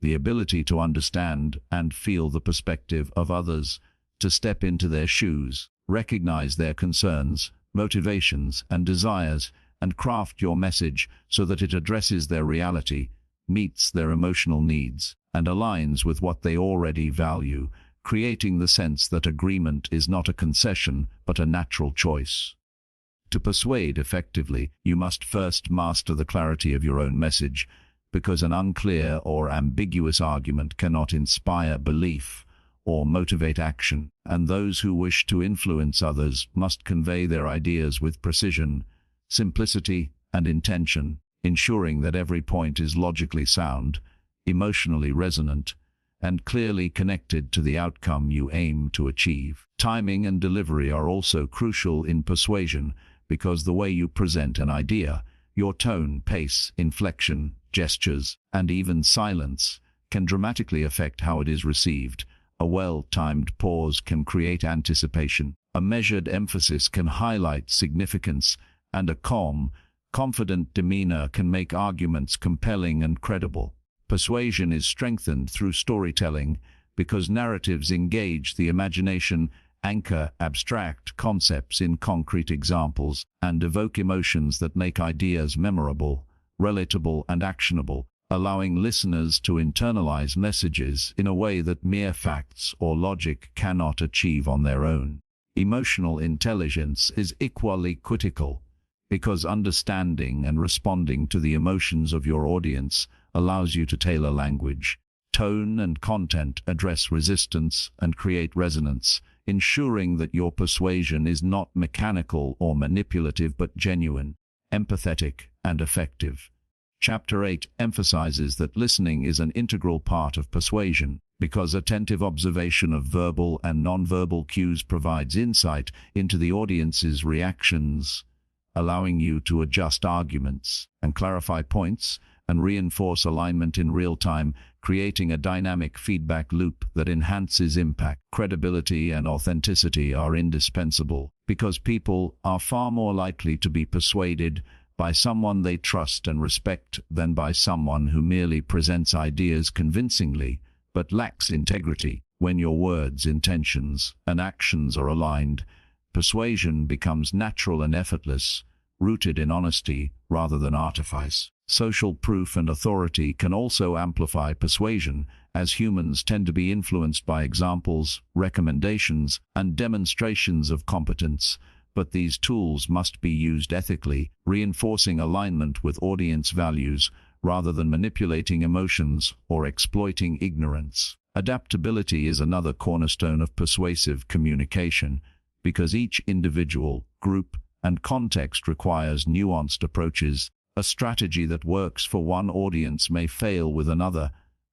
the ability to understand and feel the perspective of others, to step into their shoes, recognize their concerns, motivations, and desires, and craft your message so that it addresses their reality, meets their emotional needs, and aligns with what they already value, creating the sense that agreement is not a concession but a natural choice. To persuade effectively, you must first master the clarity of your own message, because an unclear or ambiguous argument cannot inspire belief or motivate action, and those who wish to influence others must convey their ideas with precision, simplicity, and intention, ensuring that every point is logically sound, emotionally resonant, and clearly connected to the outcome you aim to achieve. Timing and delivery are also crucial in persuasion, because the way you present an idea, your tone, pace, inflection, gestures, and even silence can dramatically affect how it is received. A well-timed pause can create anticipation, a measured emphasis can highlight significance, and a calm, confident demeanor can make arguments compelling and credible. Persuasion is strengthened through storytelling because narratives engage the imagination, anchor abstract concepts in concrete examples, and evoke emotions that make ideas memorable, relatable, and actionable, allowing listeners to internalize messages in a way that mere facts or logic cannot achieve on their own. Emotional intelligence is equally critical, because understanding and responding to the emotions of your audience allows you to tailor language, tone, and content, address resistance, and create resonance, ensuring that your persuasion is not mechanical or manipulative but genuine, empathetic, and effective. Chapter 8 emphasizes that listening is an integral part of persuasion, because attentive observation of verbal and nonverbal cues provides insight into the audience's reactions, allowing you to adjust arguments and clarify points and reinforce alignment in real time, creating a dynamic feedback loop that enhances impact. Credibility and authenticity are indispensable, because people are far more likely to be persuaded by someone they trust and respect than by someone who merely presents ideas convincingly but lacks integrity. When your words, intentions, and actions are aligned, persuasion becomes natural and effortless, rooted in honesty rather than artifice. Social proof and authority can also amplify persuasion, as humans tend to be influenced by examples, recommendations, and demonstrations of competence, but these tools must be used ethically, reinforcing alignment with audience values rather than manipulating emotions or exploiting ignorance. Adaptability is another cornerstone of persuasive communication, because each individual, group, and context requires nuanced approaches. A strategy that works for one audience may fail with another,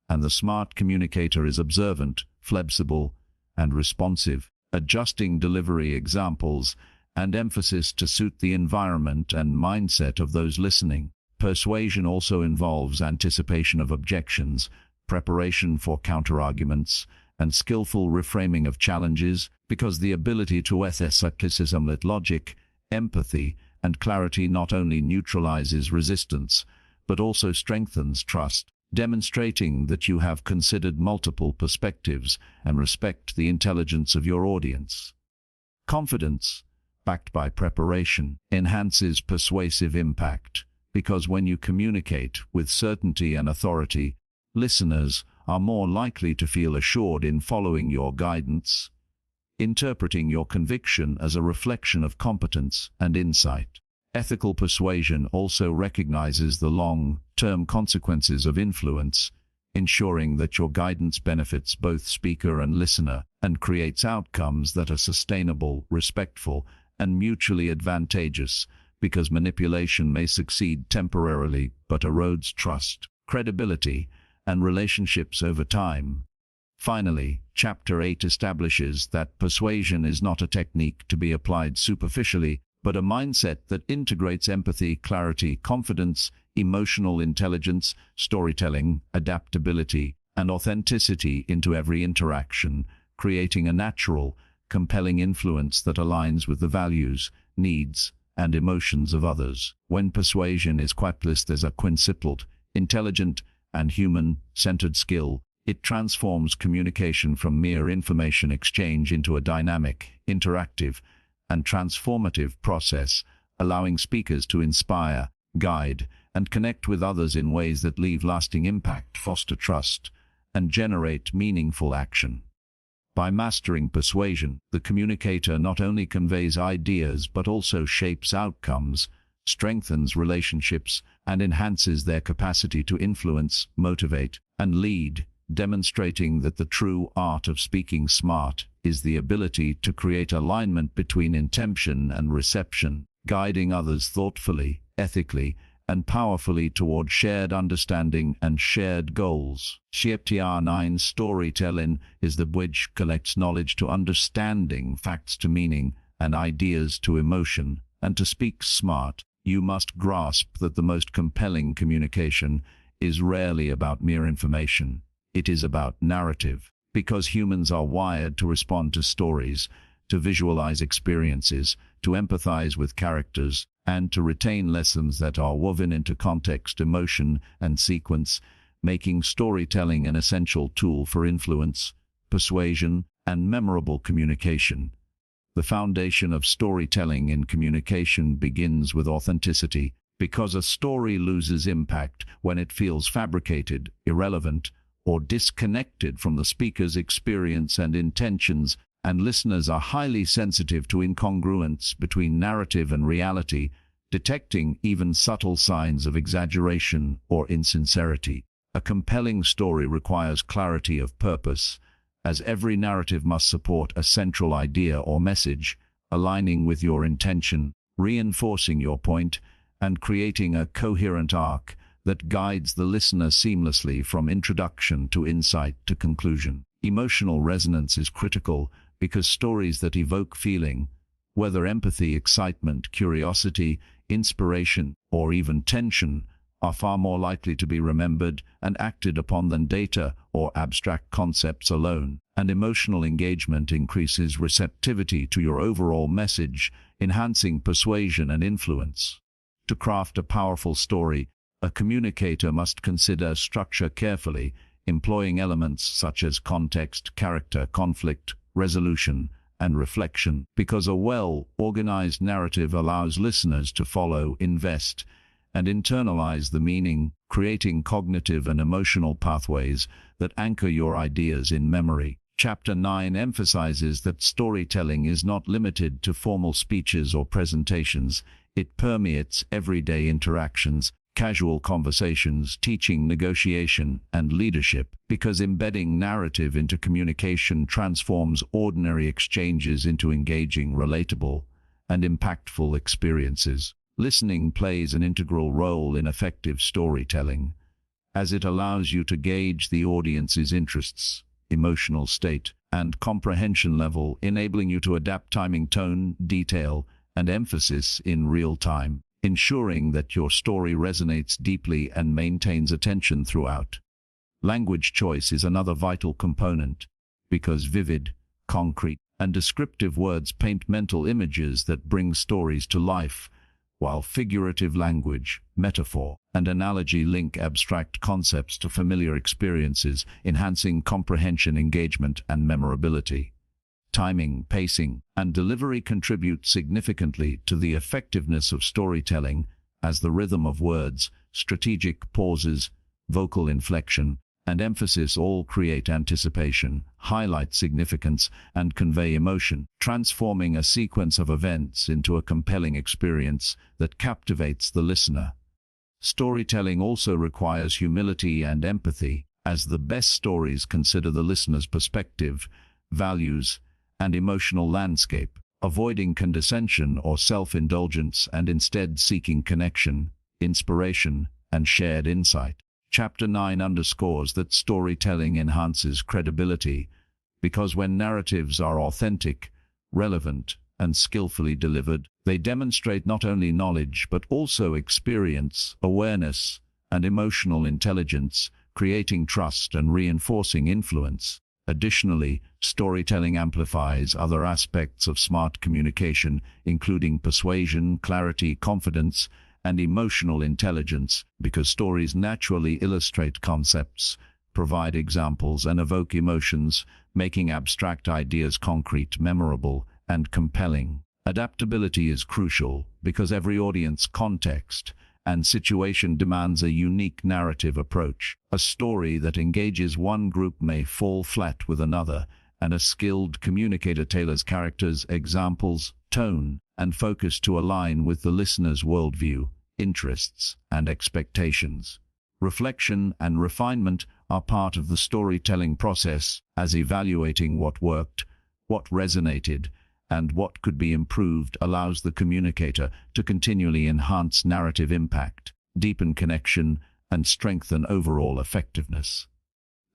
and the smart communicator is observant, flexible, and responsive, adjusting delivery, examples, and emphasis to suit the environment and mindset of those listening. Persuasion also involves anticipation of objections, preparation for counterarguments, and skillful reframing of challenges, because the ability to assess with logic, empathy, and clarity not only neutralizes resistance, but also strengthens trust, demonstrating that you have considered multiple perspectives and respect the intelligence of your audience. Confidence, backed by preparation, enhances persuasive impact, because when you communicate with certainty and authority, listeners are more likely to feel assured in following your guidance, interpreting your conviction as a reflection of competence and insight. Ethical persuasion also recognizes the long-term consequences of influence, ensuring that your guidance benefits both speaker and listener and creates outcomes that are sustainable, respectful, and mutually advantageous, because manipulation may succeed temporarily but erodes trust, credibility, and relationships over time. Finally, Chapter 8 establishes that persuasion is not a technique to be applied superficially, but a mindset that integrates empathy, clarity, confidence, emotional intelligence, storytelling, adaptability, and authenticity into every interaction, creating a natural, compelling influence that aligns with the values, needs, and emotions of others. When persuasion is practiced as a principled, intelligent, and human-centered skill, it transforms communication from mere information exchange into a dynamic, interactive, and transformative process, allowing speakers to inspire, guide, and connect with others in ways that leave lasting impact, foster trust, and generate meaningful action. By mastering persuasion, the communicator not only conveys ideas but also shapes outcomes, strengthens relationships, and enhances their capacity to influence, motivate, and lead, demonstrating that the true art of speaking smart is the ability to create alignment between intention and reception, guiding others thoughtfully, ethically, and powerfully toward shared understanding and shared goals. Chapter 9 Storytelling is the bridge collects knowledge to understanding, facts to meaning, and ideas to emotion. And to speak smart, you must grasp that the most compelling communication is rarely about mere information. It is about narrative, because humans are wired to respond to stories, to visualize experiences, to empathize with characters, and to retain lessons that are woven into context, emotion, and sequence, making storytelling an essential tool for influence, persuasion, and memorable communication. The foundation of storytelling in communication begins with authenticity, because a story loses impact when it feels fabricated, irrelevant, or disconnected from the speaker's experience and intentions, and listeners are highly sensitive to incongruence between narrative and reality, detecting even subtle signs of exaggeration or insincerity. A compelling story requires clarity of purpose, as every narrative must support a central idea or message, aligning with your intention, reinforcing your point, and creating a coherent arc that guides the listener seamlessly from introduction to insight to conclusion. Emotional resonance is critical because stories that evoke feeling, whether empathy, excitement, curiosity, inspiration, or even tension, are far more likely to be remembered and acted upon than data or abstract concepts alone. And emotional engagement increases receptivity to your overall message, enhancing persuasion and influence. To craft a powerful story, a communicator must consider structure carefully, employing elements such as context, character, conflict, resolution, and reflection, because a well-organized narrative allows listeners to follow, invest, and internalize the meaning, creating cognitive and emotional pathways that anchor your ideas in memory. Chapter 9 emphasizes that storytelling is not limited to formal speeches or presentations. It permeates everyday interactions, casual conversations, teaching, negotiation, and leadership, because embedding narrative into communication transforms ordinary exchanges into engaging, relatable, and impactful experiences. Listening plays an integral role in effective storytelling, as it allows you to gauge the audience's interests, emotional state, and comprehension level, enabling you to adapt timing, tone, detail, and emphasis in real time, ensuring that your story resonates deeply and maintains attention throughout. Language choice is another vital component, because vivid, concrete, and descriptive words paint mental images that bring stories to life, while figurative language, metaphor, and analogy link abstract concepts to familiar experiences, enhancing comprehension, engagement, and memorability. Timing, pacing, and delivery contribute significantly to the effectiveness of storytelling, as the rhythm of words, strategic pauses, vocal inflection, and emphasis all create anticipation, highlight significance, and convey emotion, transforming a sequence of events into a compelling experience that captivates the listener. Storytelling also requires humility and empathy, as the best stories consider the listener's perspective, values, and emotional landscape, avoiding condescension or self-indulgence and instead seeking connection, inspiration, and shared insight. Chapter 9 underscores that storytelling enhances credibility, because when narratives are authentic, relevant, and skillfully delivered, they demonstrate not only knowledge but also experience, awareness, and emotional intelligence, creating trust and reinforcing influence. Additionally, storytelling amplifies other aspects of smart communication, including persuasion, clarity, confidence, and emotional intelligence, because stories naturally illustrate concepts, provide examples, and evoke emotions, making abstract ideas concrete, memorable, and compelling. Adaptability is crucial because every audience, context, and situation demands a unique narrative approach. A story that engages one group may fall flat with another, and a skilled communicator tailors characters, examples, tone, and focus to align with the listener's worldview, interests, and expectations. Reflection and refinement are part of the storytelling process, as evaluating what worked, what resonated, and what could be improved allows the communicator to continually enhance narrative impact, deepen connection, and strengthen overall effectiveness.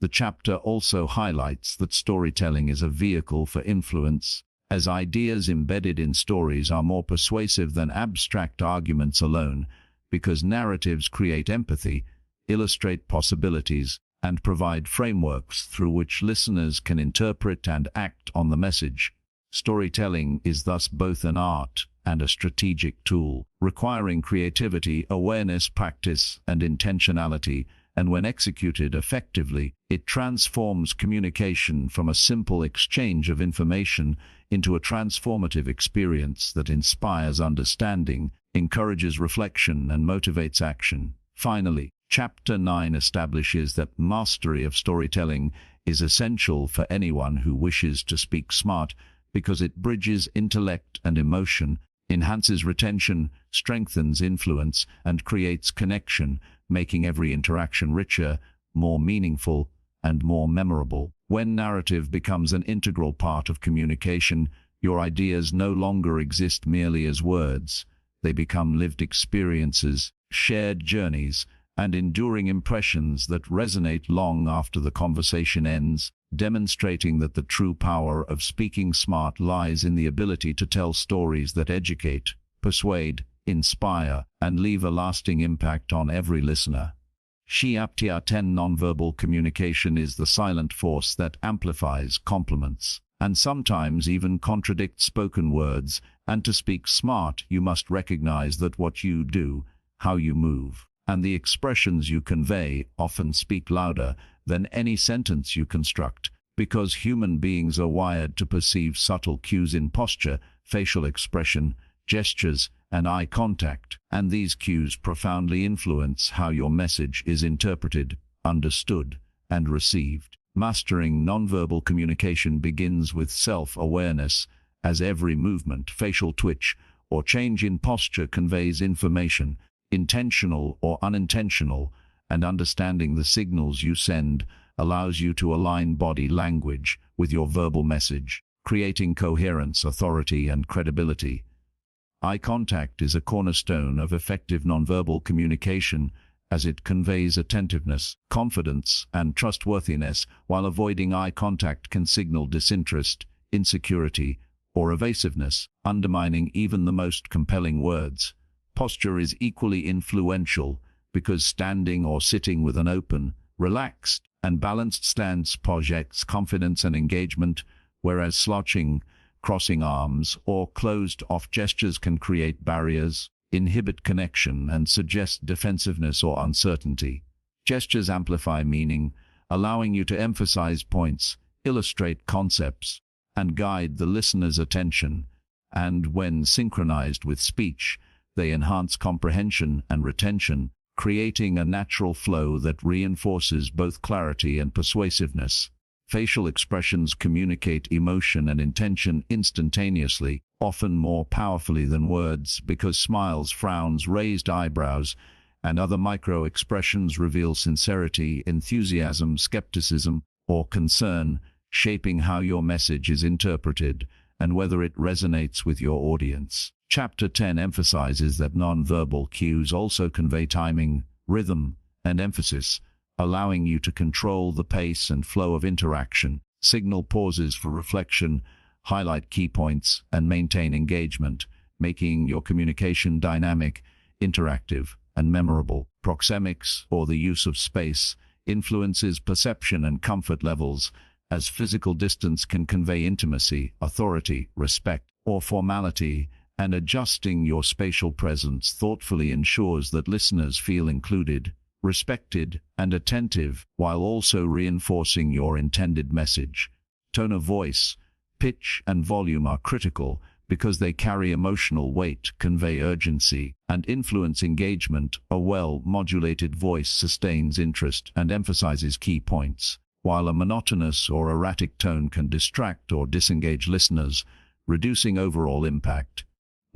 The chapter also highlights that storytelling is a vehicle for influence, as ideas embedded in stories are more persuasive than abstract arguments alone, because narratives create empathy, illustrate possibilities, and provide frameworks through which listeners can interpret and act on the message. Storytelling is thus both an art and a strategic tool, requiring creativity, awareness, practice, and intentionality, and when executed effectively, it transforms communication from a simple exchange of information into a transformative experience that inspires understanding, encourages reflection, and motivates action. Finally, Chapter 9 establishes that mastery of storytelling is essential for anyone who wishes to speak smart, because it bridges intellect and emotion, enhances retention, strengthens influence, and creates connection, making every interaction richer, more meaningful, and more memorable. When narrative becomes an integral part of communication, your ideas no longer exist merely as words. They become lived experiences, shared journeys, and enduring impressions that resonate long after the conversation ends, demonstrating that the true power of speaking smart lies in the ability to tell stories that educate, persuade, inspire, and leave a lasting impact on every listener. Chapter 10 Nonverbal communication is the silent force that amplifies, complements, and sometimes even contradicts spoken words, and to speak smart you must recognize that what you do, how you move, and the expressions you convey often speak louder than any sentence you construct, because human beings are wired to perceive subtle cues in posture, facial expression, gestures, and eye contact, and these cues profoundly influence how your message is interpreted, understood, and received. Mastering nonverbal communication begins with self-awareness, as every movement, facial twitch, or change in posture conveys information, intentional or unintentional, and understanding the signals you send allows you to align body language with your verbal message, creating coherence, authority, and credibility. Eye contact is a cornerstone of effective nonverbal communication, as it conveys attentiveness, confidence, and trustworthiness, while avoiding eye contact can signal disinterest, insecurity, or evasiveness, undermining even the most compelling words. Posture is equally influential, because standing or sitting with an open, relaxed, and balanced stance projects confidence and engagement, whereas slouching, crossing arms, or closed-off gestures can create barriers, inhibit connection, and suggest defensiveness or uncertainty. Gestures amplify meaning, allowing you to emphasize points, illustrate concepts, and guide the listener's attention, and when synchronized with speech, they enhance comprehension and retention, creating a natural flow that reinforces both clarity and persuasiveness. Facial expressions communicate emotion and intention instantaneously, often more powerfully than words, because smiles, frowns, raised eyebrows, and other micro-expressions reveal sincerity, enthusiasm, skepticism, or concern, shaping how your message is interpreted and whether it resonates with your audience. Chapter 10 emphasizes that nonverbal cues also convey timing, rhythm, and emphasis, allowing you to control the pace and flow of interaction, signal pauses for reflection, highlight key points, and maintain engagement, making your communication dynamic, interactive, and memorable. Proxemics, or the use of space, influences perception and comfort levels, as physical distance can convey intimacy, authority, respect, or formality, and adjusting your spatial presence thoughtfully ensures that listeners feel included, respected, and attentive, while also reinforcing your intended message. Tone of voice, pitch, and volume are critical because they carry emotional weight, convey urgency, and influence engagement. A well-modulated voice sustains interest and emphasizes key points, while a monotonous or erratic tone can distract or disengage listeners, reducing overall impact.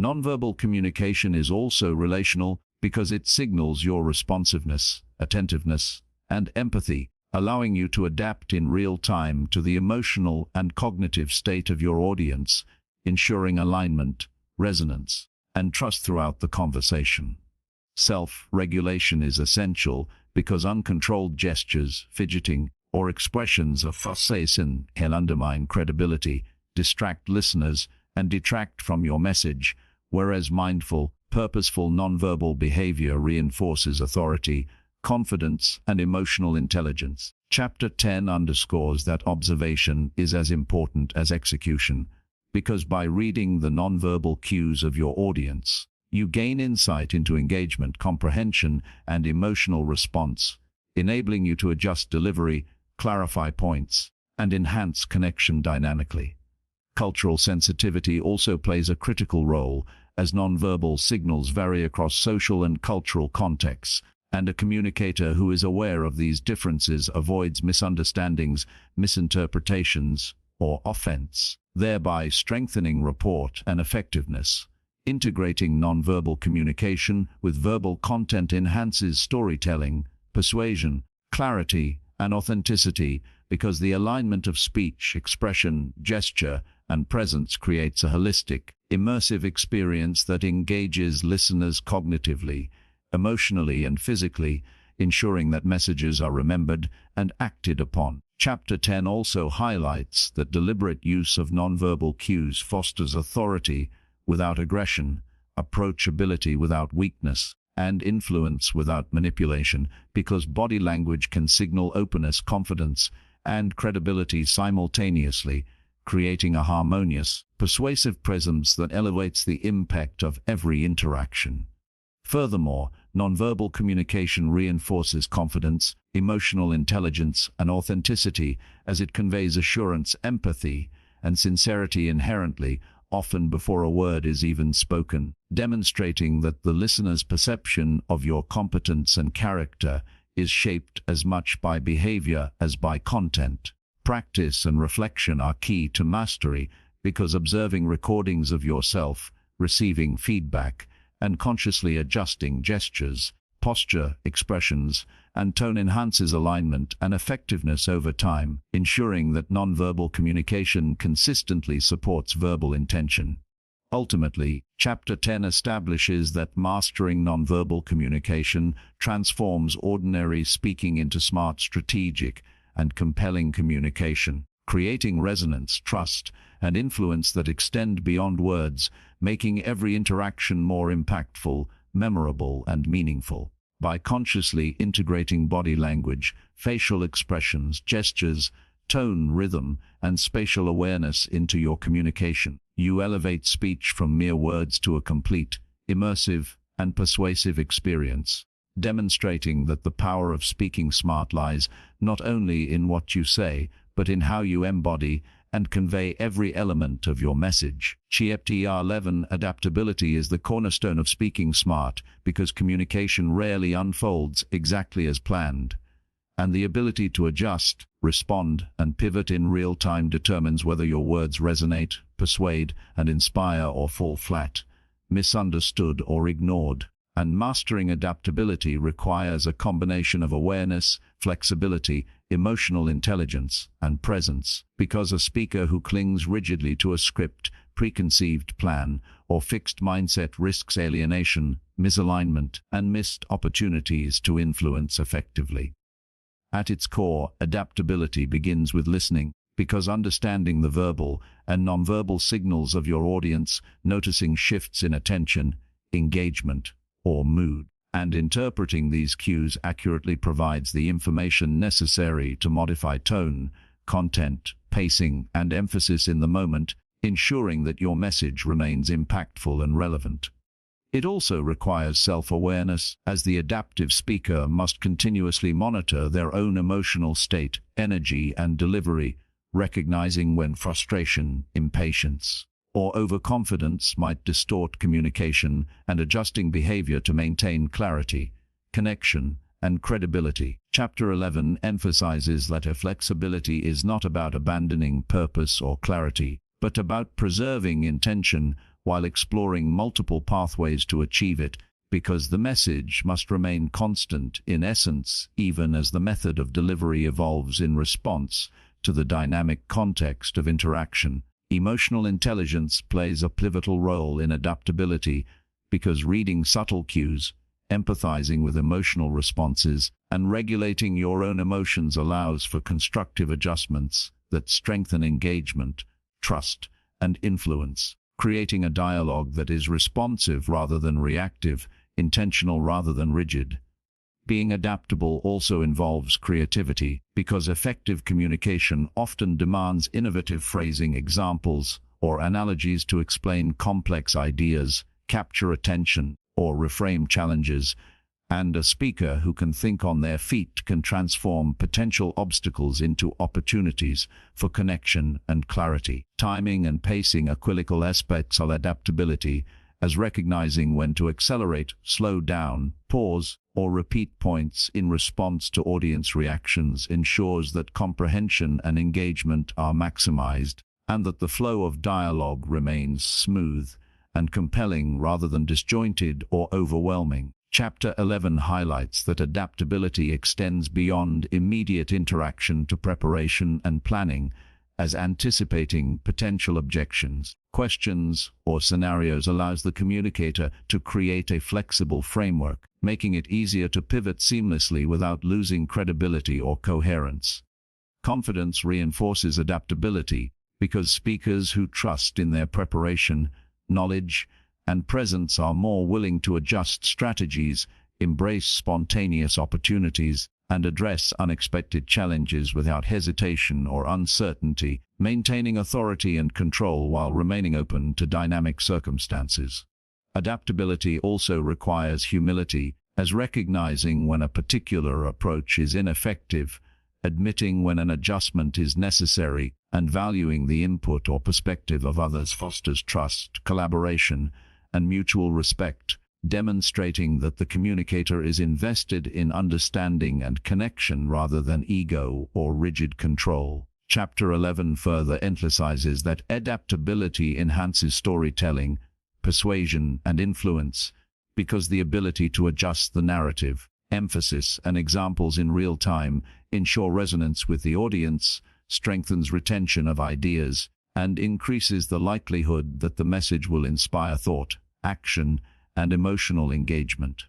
Nonverbal communication is also relational because it signals your responsiveness, attentiveness, and empathy, allowing you to adapt in real time to the emotional and cognitive state of your audience, ensuring alignment, resonance, and trust throughout the conversation. Self-regulation is essential because uncontrolled gestures, fidgeting, or expressions of frustration can undermine credibility, distract listeners, and detract from your message, whereas mindful, purposeful nonverbal behavior reinforces authority, confidence, and emotional intelligence. Chapter 10 underscores that observation is as important as execution, because by reading the nonverbal cues of your audience, you gain insight into engagement, comprehension, and emotional response, enabling you to adjust delivery, clarify points, and enhance connection dynamically. Cultural sensitivity also plays a critical role, as nonverbal signals vary across social and cultural contexts, and a communicator who is aware of these differences avoids misunderstandings, misinterpretations, or offense, thereby strengthening rapport and effectiveness. Integrating nonverbal communication with verbal content enhances storytelling, persuasion, clarity, and authenticity, because the alignment of speech, expression, gesture, and presence creates a holistic, immersive experience that engages listeners cognitively, emotionally, and physically, ensuring that messages are remembered and acted upon. Chapter 10 also highlights that deliberate use of nonverbal cues fosters authority without aggression, approachability without weakness, and influence without manipulation, because body language can signal openness, confidence, and credibility simultaneously, creating a harmonious, persuasive presence that elevates the impact of every interaction. Furthermore, nonverbal communication reinforces confidence, emotional intelligence, and authenticity, as it conveys assurance, empathy, and sincerity inherently, often before a word is even spoken, demonstrating that the listener's perception of your competence and character is shaped as much by behavior as by content. Practice and reflection are key to mastery, because observing recordings of yourself, receiving feedback, and consciously adjusting gestures, posture, expressions, and tone enhances alignment and effectiveness over time, ensuring that nonverbal communication consistently supports verbal intention. Ultimately, Chapter 10 establishes that mastering nonverbal communication transforms ordinary speaking into smart, strategic, and compelling communication, creating resonance, trust, and influence that extend beyond words, making every interaction more impactful, memorable, and meaningful. By consciously integrating body language, facial expressions, gestures, tone, rhythm, and spatial awareness into your communication, you elevate speech from mere words to a complete, immersive, and persuasive experience, demonstrating that the power of speaking smart lies not only in what you say, but in how you embody and convey every element of your message. Chapter 11 Adaptability is the cornerstone of speaking smart, because communication rarely unfolds exactly as planned, and the ability to adjust, respond, and pivot in real time determines whether your words resonate, persuade, and inspire, or fall flat, misunderstood, or ignored. And mastering adaptability requires a combination of awareness, flexibility, emotional intelligence, and presence, because a speaker who clings rigidly to a script, preconceived plan, or fixed mindset risks alienation, misalignment, and missed opportunities to influence effectively. At its core, adaptability begins with listening, because understanding the verbal and nonverbal signals of your audience, noticing shifts in attention, engagement, or mood, and interpreting these cues accurately provides the information necessary to modify tone, content, pacing, and emphasis in the moment, ensuring that your message remains impactful and relevant. It also requires self-awareness, as the adaptive speaker must continuously monitor their own emotional state, energy, and delivery, recognizing when frustration, impatience, or overconfidence might distort communication, and adjusting behavior to maintain clarity, connection, and credibility. Chapter 11 emphasizes that flexibility is not about abandoning purpose or clarity, but about preserving intention while exploring multiple pathways to achieve it, because the message must remain constant in essence, even as the method of delivery evolves in response to the dynamic context of interaction. Emotional intelligence plays a pivotal role in adaptability, because reading subtle cues, empathizing with emotional responses, and regulating your own emotions allows for constructive adjustments that strengthen engagement, trust, and influence, creating a dialogue that is responsive rather than reactive, intentional rather than rigid. Being adaptable also involves creativity, because effective communication often demands innovative phrasing, examples, or analogies to explain complex ideas, capture attention, or reframe challenges, and a speaker who can think on their feet can transform potential obstacles into opportunities for connection and clarity. Timing and pacing are critical aspects of adaptability, as recognizing when to accelerate, slow down, pause, or repeat points in response to audience reactions ensures that comprehension and engagement are maximized, and that the flow of dialogue remains smooth and compelling rather than disjointed or overwhelming. Chapter 11 highlights that adaptability extends beyond immediate interaction to preparation and planning, as anticipating potential objections, questions, or scenarios allows the communicator to create a flexible framework, making it easier to pivot seamlessly without losing credibility or coherence. Confidence reinforces adaptability, because speakers who trust in their preparation, knowledge, and presence are more willing to adjust strategies, embrace spontaneous opportunities, and address unexpected challenges without hesitation or uncertainty, maintaining authority and control while remaining open to dynamic circumstances. Adaptability also requires humility, as recognizing when a particular approach is ineffective, admitting when an adjustment is necessary, and valuing the input or perspective of others fosters trust, collaboration, and mutual respect, demonstrating that the communicator is invested in understanding and connection rather than ego or rigid control. Chapter 11 further emphasizes that adaptability enhances storytelling, persuasion, and influence, because the ability to adjust the narrative, emphasis, and examples in real time ensure resonance with the audience, strengthens retention of ideas, and increases the likelihood that the message will inspire thought, action, and emotional engagement.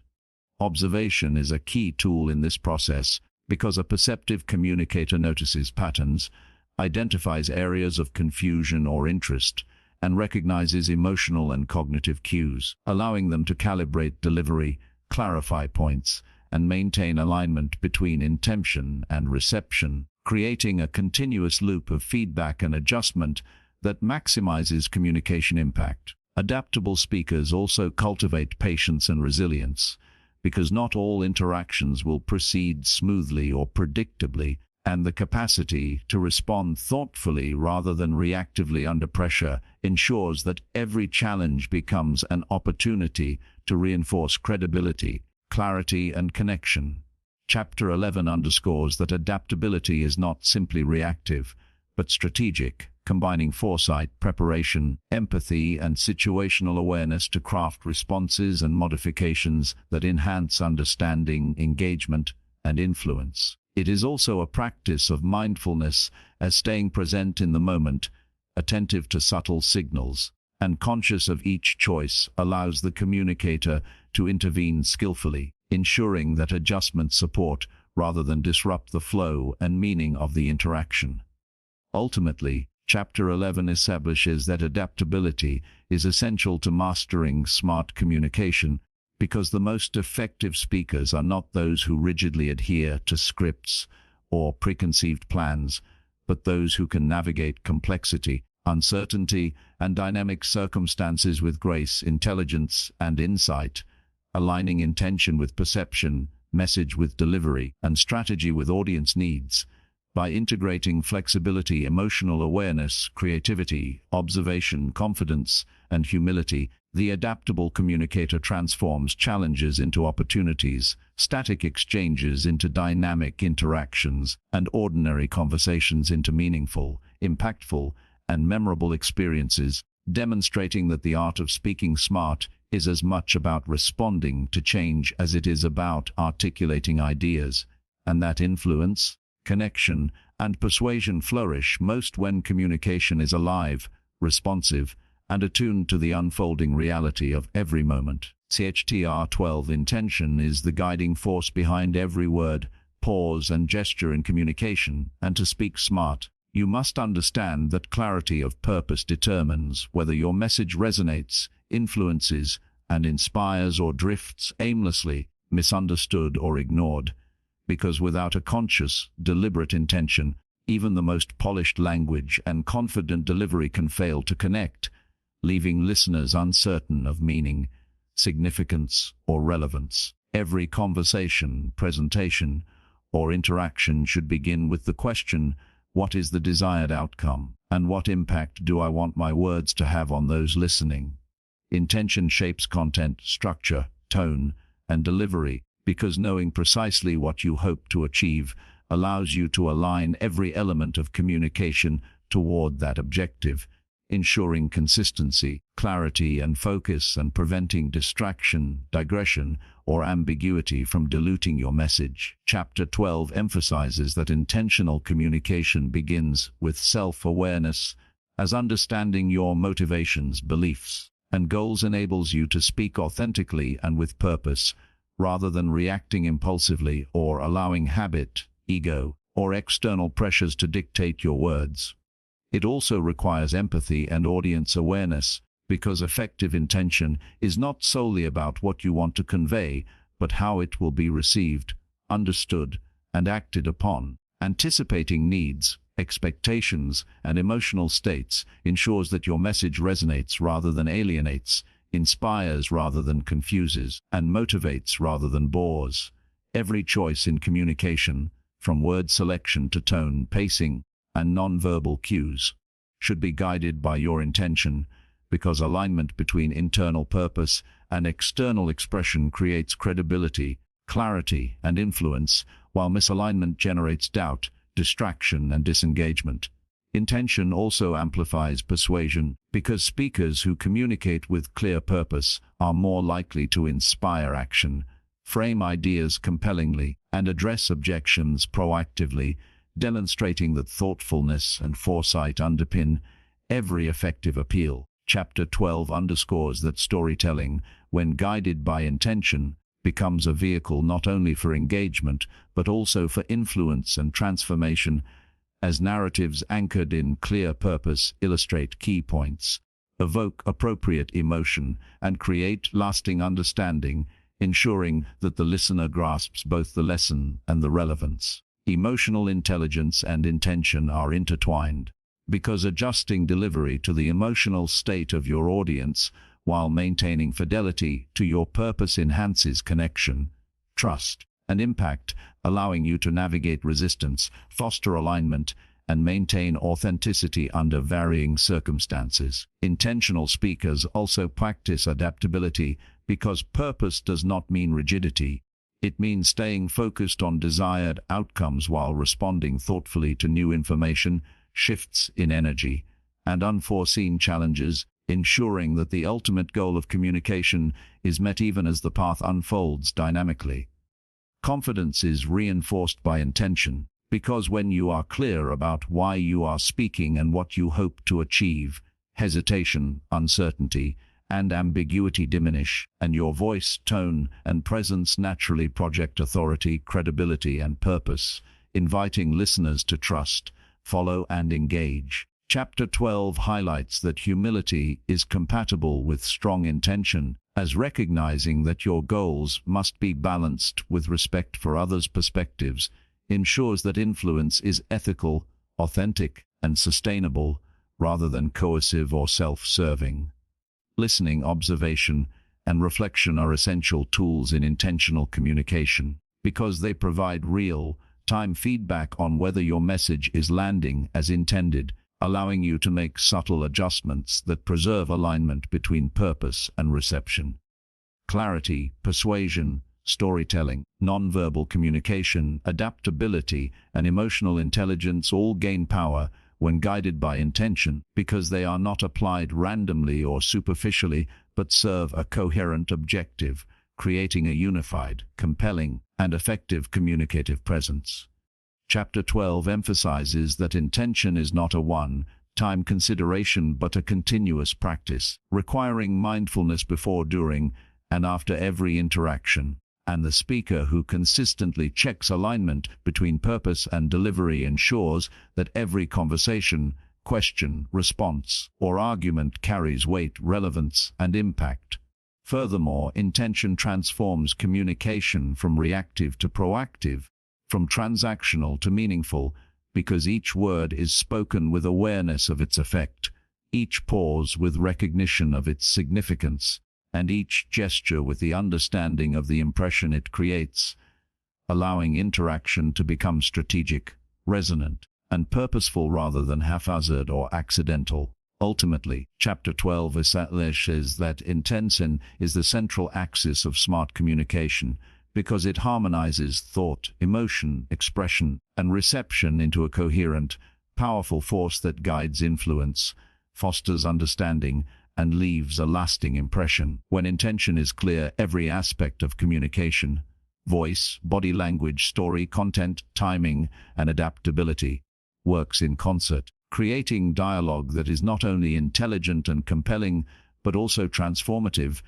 Observation is a key tool in this process, because a perceptive communicator notices patterns, identifies areas of confusion or interest, and recognizes emotional and cognitive cues, allowing them to calibrate delivery, clarify points, and maintain alignment between intention and reception, creating a continuous loop of feedback and adjustment that maximizes communication impact. Adaptable speakers also cultivate patience and resilience, because not all interactions will proceed smoothly or predictably, and the capacity to respond thoughtfully rather than reactively under pressure ensures that every challenge becomes an opportunity to reinforce credibility, clarity, and connection. Chapter 11 underscores that adaptability is not simply reactive, but strategic, combining foresight, preparation, empathy, and situational awareness to craft responses and modifications that enhance understanding, engagement, and influence. It is also a practice of mindfulness, as staying present in the moment, attentive to subtle signals, and conscious of each choice allows the communicator to intervene skillfully, ensuring that adjustments support rather than disrupt the flow and meaning of the interaction. Ultimately, Chapter 11 establishes that adaptability is essential to mastering smart communication, because the most effective speakers are not those who rigidly adhere to scripts or preconceived plans, but those who can navigate complexity, uncertainty, and dynamic circumstances with grace, intelligence, and insight, aligning intention with perception, message with delivery, and strategy with audience needs. By integrating flexibility, emotional awareness, creativity, observation, confidence, and humility, the adaptable communicator transforms challenges into opportunities, static exchanges into dynamic interactions, and ordinary conversations into meaningful, impactful, and memorable experiences, demonstrating that the art of speaking smart is as much about responding to change as it is about articulating ideas, and that influence, connection, and persuasion flourish most when communication is alive, responsive, and attuned to the unfolding reality of every moment. CHTR 12 Intention is the guiding force behind every word, pause, and gesture in communication, and to speak smart, you must understand that clarity of purpose determines whether your message resonates, influences, and inspires, or drifts aimlessly, misunderstood, or ignored. Because without a conscious, deliberate intention, even the most polished language and confident delivery can fail to connect, leaving listeners uncertain of meaning, significance, or relevance. Every conversation, presentation, or interaction should begin with the question, what is the desired outcome, and what impact do I want my words to have on those listening? Intention shapes content, structure, tone, and delivery, because knowing precisely what you hope to achieve allows you to align every element of communication toward that objective, ensuring consistency, clarity, and focus, and preventing distraction, digression, or ambiguity from diluting your message. Chapter 12 emphasizes that intentional communication begins with self-awareness, as understanding your motivations, beliefs, and goals enables you to speak authentically and with purpose, rather than reacting impulsively or allowing habit, ego, or external pressures to dictate your words. It also requires empathy and audience awareness, because effective intention is not solely about what you want to convey, but how it will be received, understood, and acted upon. Anticipating needs, expectations, and emotional states ensures that your message resonates rather than alienates, inspires rather than confuses, and motivates rather than bores. Every choice in communication, from word selection to tone, pacing, and non-verbal cues, should be guided by your intention, because alignment between internal purpose and external expression creates credibility, clarity, and influence, while misalignment generates doubt, distraction, and disengagement. Intention also amplifies persuasion, because speakers who communicate with clear purpose are more likely to inspire action, frame ideas compellingly, and address objections proactively, demonstrating that thoughtfulness and foresight underpin every effective appeal. Chapter 12 underscores that storytelling, when guided by intention, becomes a vehicle not only for engagement, but also for influence and transformation, as narratives anchored in clear purpose illustrate key points, evoke appropriate emotion, and create lasting understanding, ensuring that the listener grasps both the lesson and the relevance. Emotional intelligence and intention are intertwined, because adjusting delivery to the emotional state of your audience while maintaining fidelity to your purpose enhances connection, trust, and impact, allowing you to navigate resistance, foster alignment, and maintain authenticity under varying circumstances. Intentional speakers also practice adaptability, because purpose does not mean rigidity. It means staying focused on desired outcomes while responding thoughtfully to new information, shifts in energy, and unforeseen challenges, ensuring that the ultimate goal of communication is met even as the path unfolds dynamically. Confidence is reinforced by intention, because when you are clear about why you are speaking and what you hope to achieve, hesitation, uncertainty, and ambiguity diminish, and your voice, tone, and presence naturally project authority, credibility, and purpose, inviting listeners to trust, follow, and engage. Chapter 12 highlights that humility is compatible with strong intention, as recognizing that your goals must be balanced with respect for others' perspectives ensures that influence is ethical, authentic, and sustainable, rather than coercive or self-serving. Listening, observation, and reflection are essential tools in intentional communication, because they provide real-time feedback on whether your message is landing as intended, allowing you to make subtle adjustments that preserve alignment between purpose and reception. Clarity, persuasion, storytelling, nonverbal communication, adaptability, and emotional intelligence all gain power when guided by intention, because they are not applied randomly or superficially, but serve a coherent objective, creating a unified, compelling, and effective communicative presence. Chapter 12 emphasizes that intention is not a one-time consideration but a continuous practice, requiring mindfulness before, during, and after every interaction. And the speaker who consistently checks alignment between purpose and delivery ensures that every conversation, question, response, or argument carries weight, relevance, and impact. Furthermore, intention transforms communication from reactive to proactive, from transactional to meaningful, because each word is spoken with awareness of its effect, each pause with recognition of its significance, and each gesture with the understanding of the impression it creates, allowing interaction to become strategic, resonant, and purposeful rather than haphazard or accidental. Ultimately, Chapter 12 establishes that intention is the central axis of smart communication, because it harmonizes thought, emotion, expression, and reception into a coherent, powerful force that guides influence, fosters understanding, and leaves a lasting impression. When intention is clear, every aspect of communication, voice, body language, story, content, timing, and adaptability, works in concert, creating dialogue that is not only intelligent and compelling, but also transformative,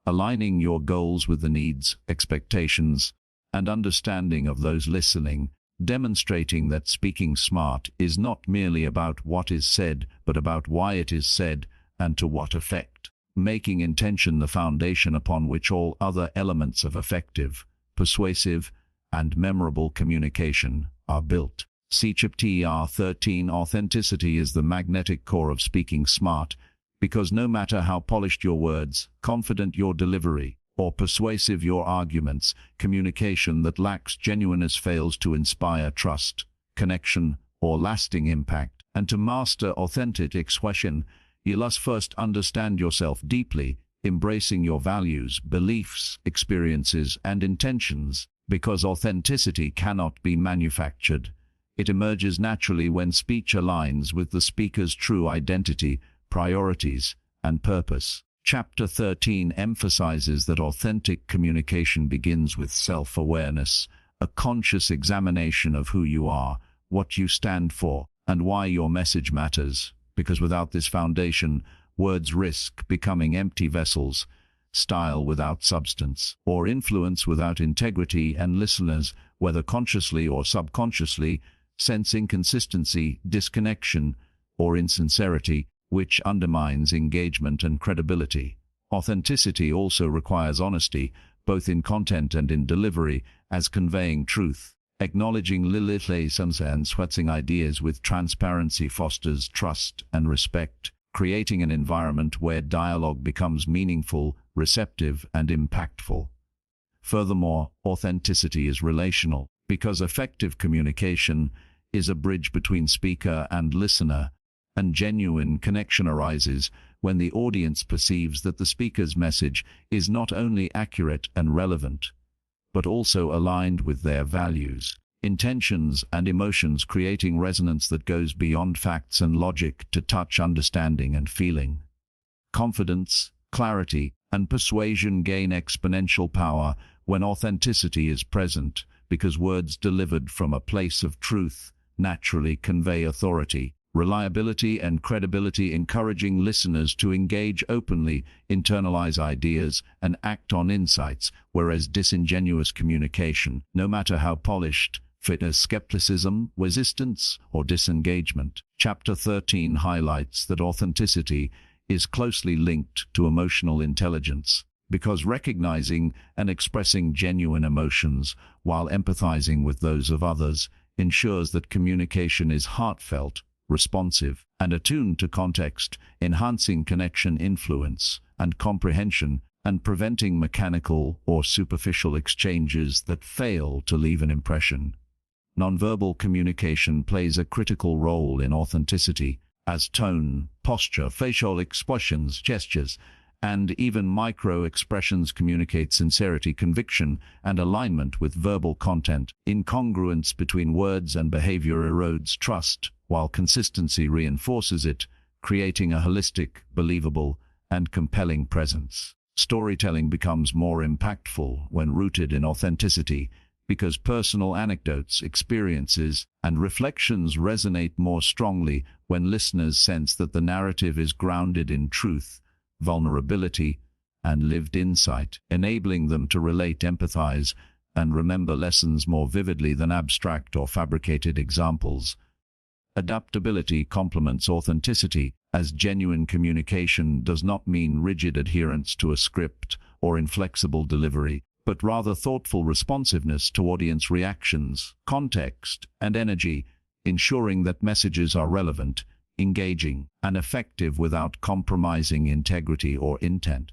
aligning your goals with the needs, expectations, and understanding of those listening, demonstrating that speaking smart is not merely about what is said, but about why it is said, and to what effect, making intention the foundation upon which all other elements of effective, persuasive, and memorable communication are built. See Chapter 13. Authenticity is the magnetic core of speaking smart, because no matter how polished your words, confident your delivery, or persuasive your arguments, communication that lacks genuineness fails to inspire trust, connection, or lasting impact. And to master authentic expression, you must first understand yourself deeply, embracing your values, beliefs, experiences, and intentions, because authenticity cannot be manufactured. It emerges naturally when speech aligns with the speaker's true identity, priorities, and purpose. Chapter 13 emphasizes that authentic communication begins with self-awareness, a conscious examination of who you are, what you stand for, and why your message matters. Because without this foundation, words risk becoming empty vessels, style without substance, or influence without integrity, and listeners, whether consciously or subconsciously, sense inconsistency, disconnection, or insincerity, which undermines engagement and credibility. Authenticity also requires honesty, both in content and in delivery, as conveying truth. Acknowledging limitations and switching ideas with transparency fosters trust and respect, creating an environment where dialogue becomes meaningful, receptive, and impactful. Furthermore, authenticity is relational, because effective communication is a bridge between speaker and listener, and genuine connection arises when the audience perceives that the speaker's message is not only accurate and relevant, but also aligned with their values. intentions, and emotions, creating resonance that goes beyond facts and logic to touch understanding and feeling. Confidence, clarity, and persuasion gain exponential power when authenticity is present, because words delivered from a place of truth naturally convey authority, reliability, and credibility, encouraging listeners to engage openly, internalize ideas, and act on insights, whereas disingenuous communication, no matter how polished, fosters skepticism, resistance, or disengagement. Chapter 13 highlights that authenticity is closely linked to emotional intelligence, because recognizing and expressing genuine emotions while empathizing with those of others ensures that communication is heartfelt, responsive, and attuned to context, enhancing connection, influence, and comprehension, and preventing mechanical or superficial exchanges that fail to leave an impression. Nonverbal communication plays a critical role in authenticity, as tone, posture, facial expressions, gestures, and even micro-expressions communicate sincerity, conviction, and alignment with verbal content. Incongruence between words and behavior erodes trust, while consistency reinforces it, creating a holistic, believable, and compelling presence. Storytelling becomes more impactful when rooted in authenticity, because personal anecdotes, experiences, and reflections resonate more strongly when listeners sense that the narrative is grounded in truth, vulnerability, and lived insight, enabling them to relate, empathize, and remember lessons more vividly than abstract or fabricated examples. Adaptability complements authenticity, as genuine communication does not mean rigid adherence to a script or inflexible delivery, but rather thoughtful responsiveness to audience reactions, context, and energy, ensuring that messages are relevant, engaging, and effective without compromising integrity or intent.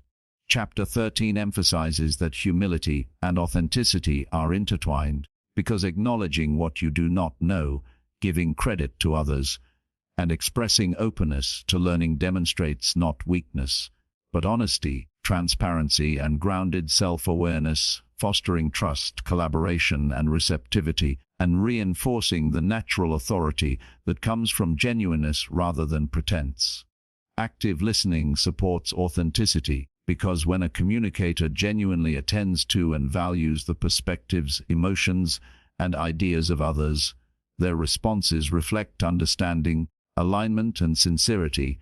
Chapter 13 emphasizes that humility and authenticity are intertwined, because acknowledging what you do not know, giving credit to others, and expressing openness to learning demonstrates not weakness, but honesty, transparency, and grounded self-awareness, fostering trust, collaboration, and receptivity, and reinforcing the natural authority that comes from genuineness rather than pretense. Active listening supports authenticity, because when a communicator genuinely attends to and values the perspectives, emotions, and ideas of others, their responses reflect understanding, alignment, and sincerity,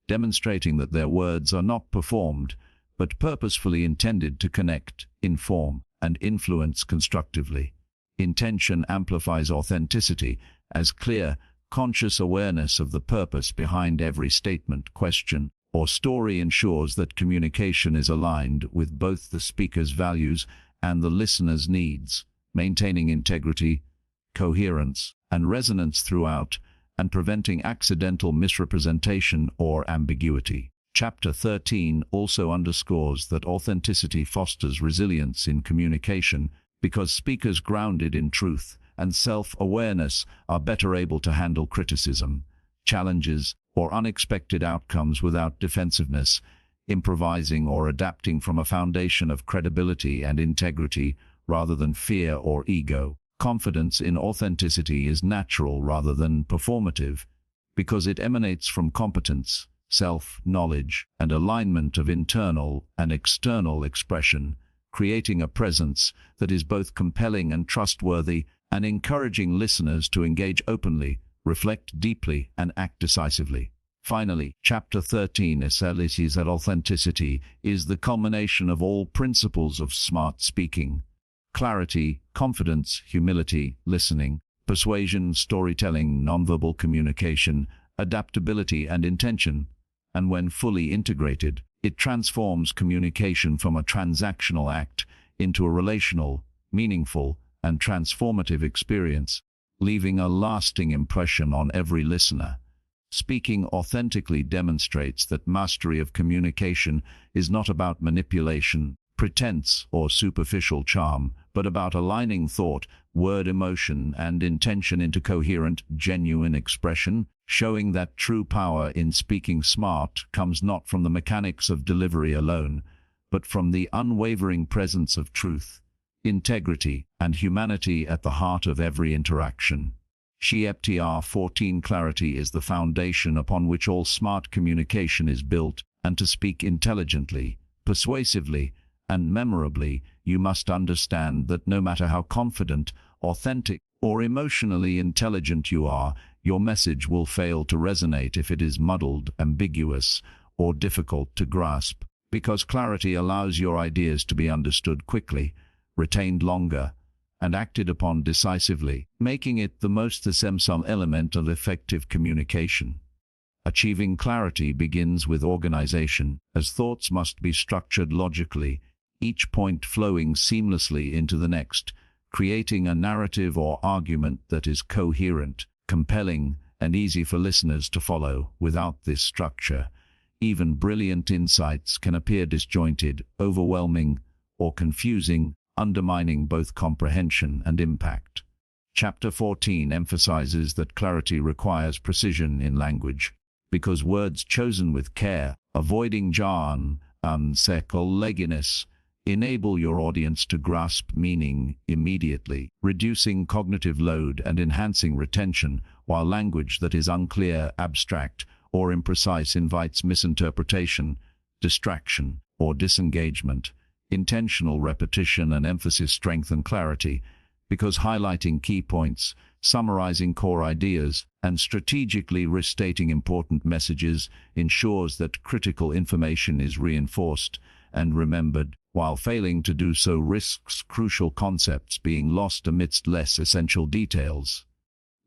demonstrating that their words are not performed, but purposefully intended to connect, inform, and influence constructively. Intention amplifies authenticity, as clear, conscious awareness of the purpose behind every statement, question, or story ensures that communication is aligned with both the speaker's values and the listener's needs, maintaining integrity, coherence, and resonance throughout, and preventing accidental misrepresentation or ambiguity. Chapter 13 also underscores that authenticity fosters resilience in communication, because speakers grounded in truth and self-awareness are better able to handle criticism, challenges, or unexpected outcomes without defensiveness, improvising or adapting from a foundation of credibility and integrity rather than fear or ego. Confidence in authenticity is natural rather than performative, because it emanates from competence, self-knowledge, and alignment of internal and external expression, creating a presence that is both compelling and trustworthy, and encouraging listeners to engage openly, reflect deeply, and act decisively. Finally, Chapter 13 establishes that authenticity is the culmination of all principles of smart speaking: clarity, confidence, humility, listening, persuasion, storytelling, nonverbal communication, adaptability, and intention. And when fully integrated, it transforms communication from a transactional act into a relational, meaningful, and transformative experience, leaving a lasting impression on every listener. Speaking authentically demonstrates that mastery of communication is not about manipulation, pretense, or superficial charm, but about aligning thought, word, emotion, and intention into coherent, genuine expression, showing that true power in speaking smart comes not from the mechanics of delivery alone, but from the unwavering presence of truth, integrity, and humanity at the heart of every interaction. Chapter 14 Clarity is the foundation upon which all smart communication is built, and to speak intelligently, persuasively, and memorably, you must understand that no matter how confident, authentic, or emotionally intelligent you are, your message will fail to resonate if it is muddled, ambiguous, or difficult to grasp, because clarity allows your ideas to be understood quickly, retained longer, and acted upon decisively, making it the most essential element of effective communication. Achieving clarity begins with organization, as thoughts must be structured logically, each point flowing seamlessly into the next, creating a narrative or argument that is coherent, compelling, and easy for listeners to follow. Without this structure, even brilliant insights can appear disjointed, overwhelming, or confusing, undermining both comprehension and impact. Chapter 14 emphasizes that clarity requires precision in language, because words chosen with care, avoiding jargon and legginess, enable your audience to grasp meaning immediately, reducing cognitive load and enhancing retention, while language that is unclear, abstract, or imprecise invites misinterpretation, distraction, or disengagement. Intentional repetition and emphasis strengthen clarity, because highlighting key points, summarizing core ideas, and strategically restating important messages ensures that critical information is reinforced and remembered, while failing to do so risks crucial concepts being lost amidst less essential details.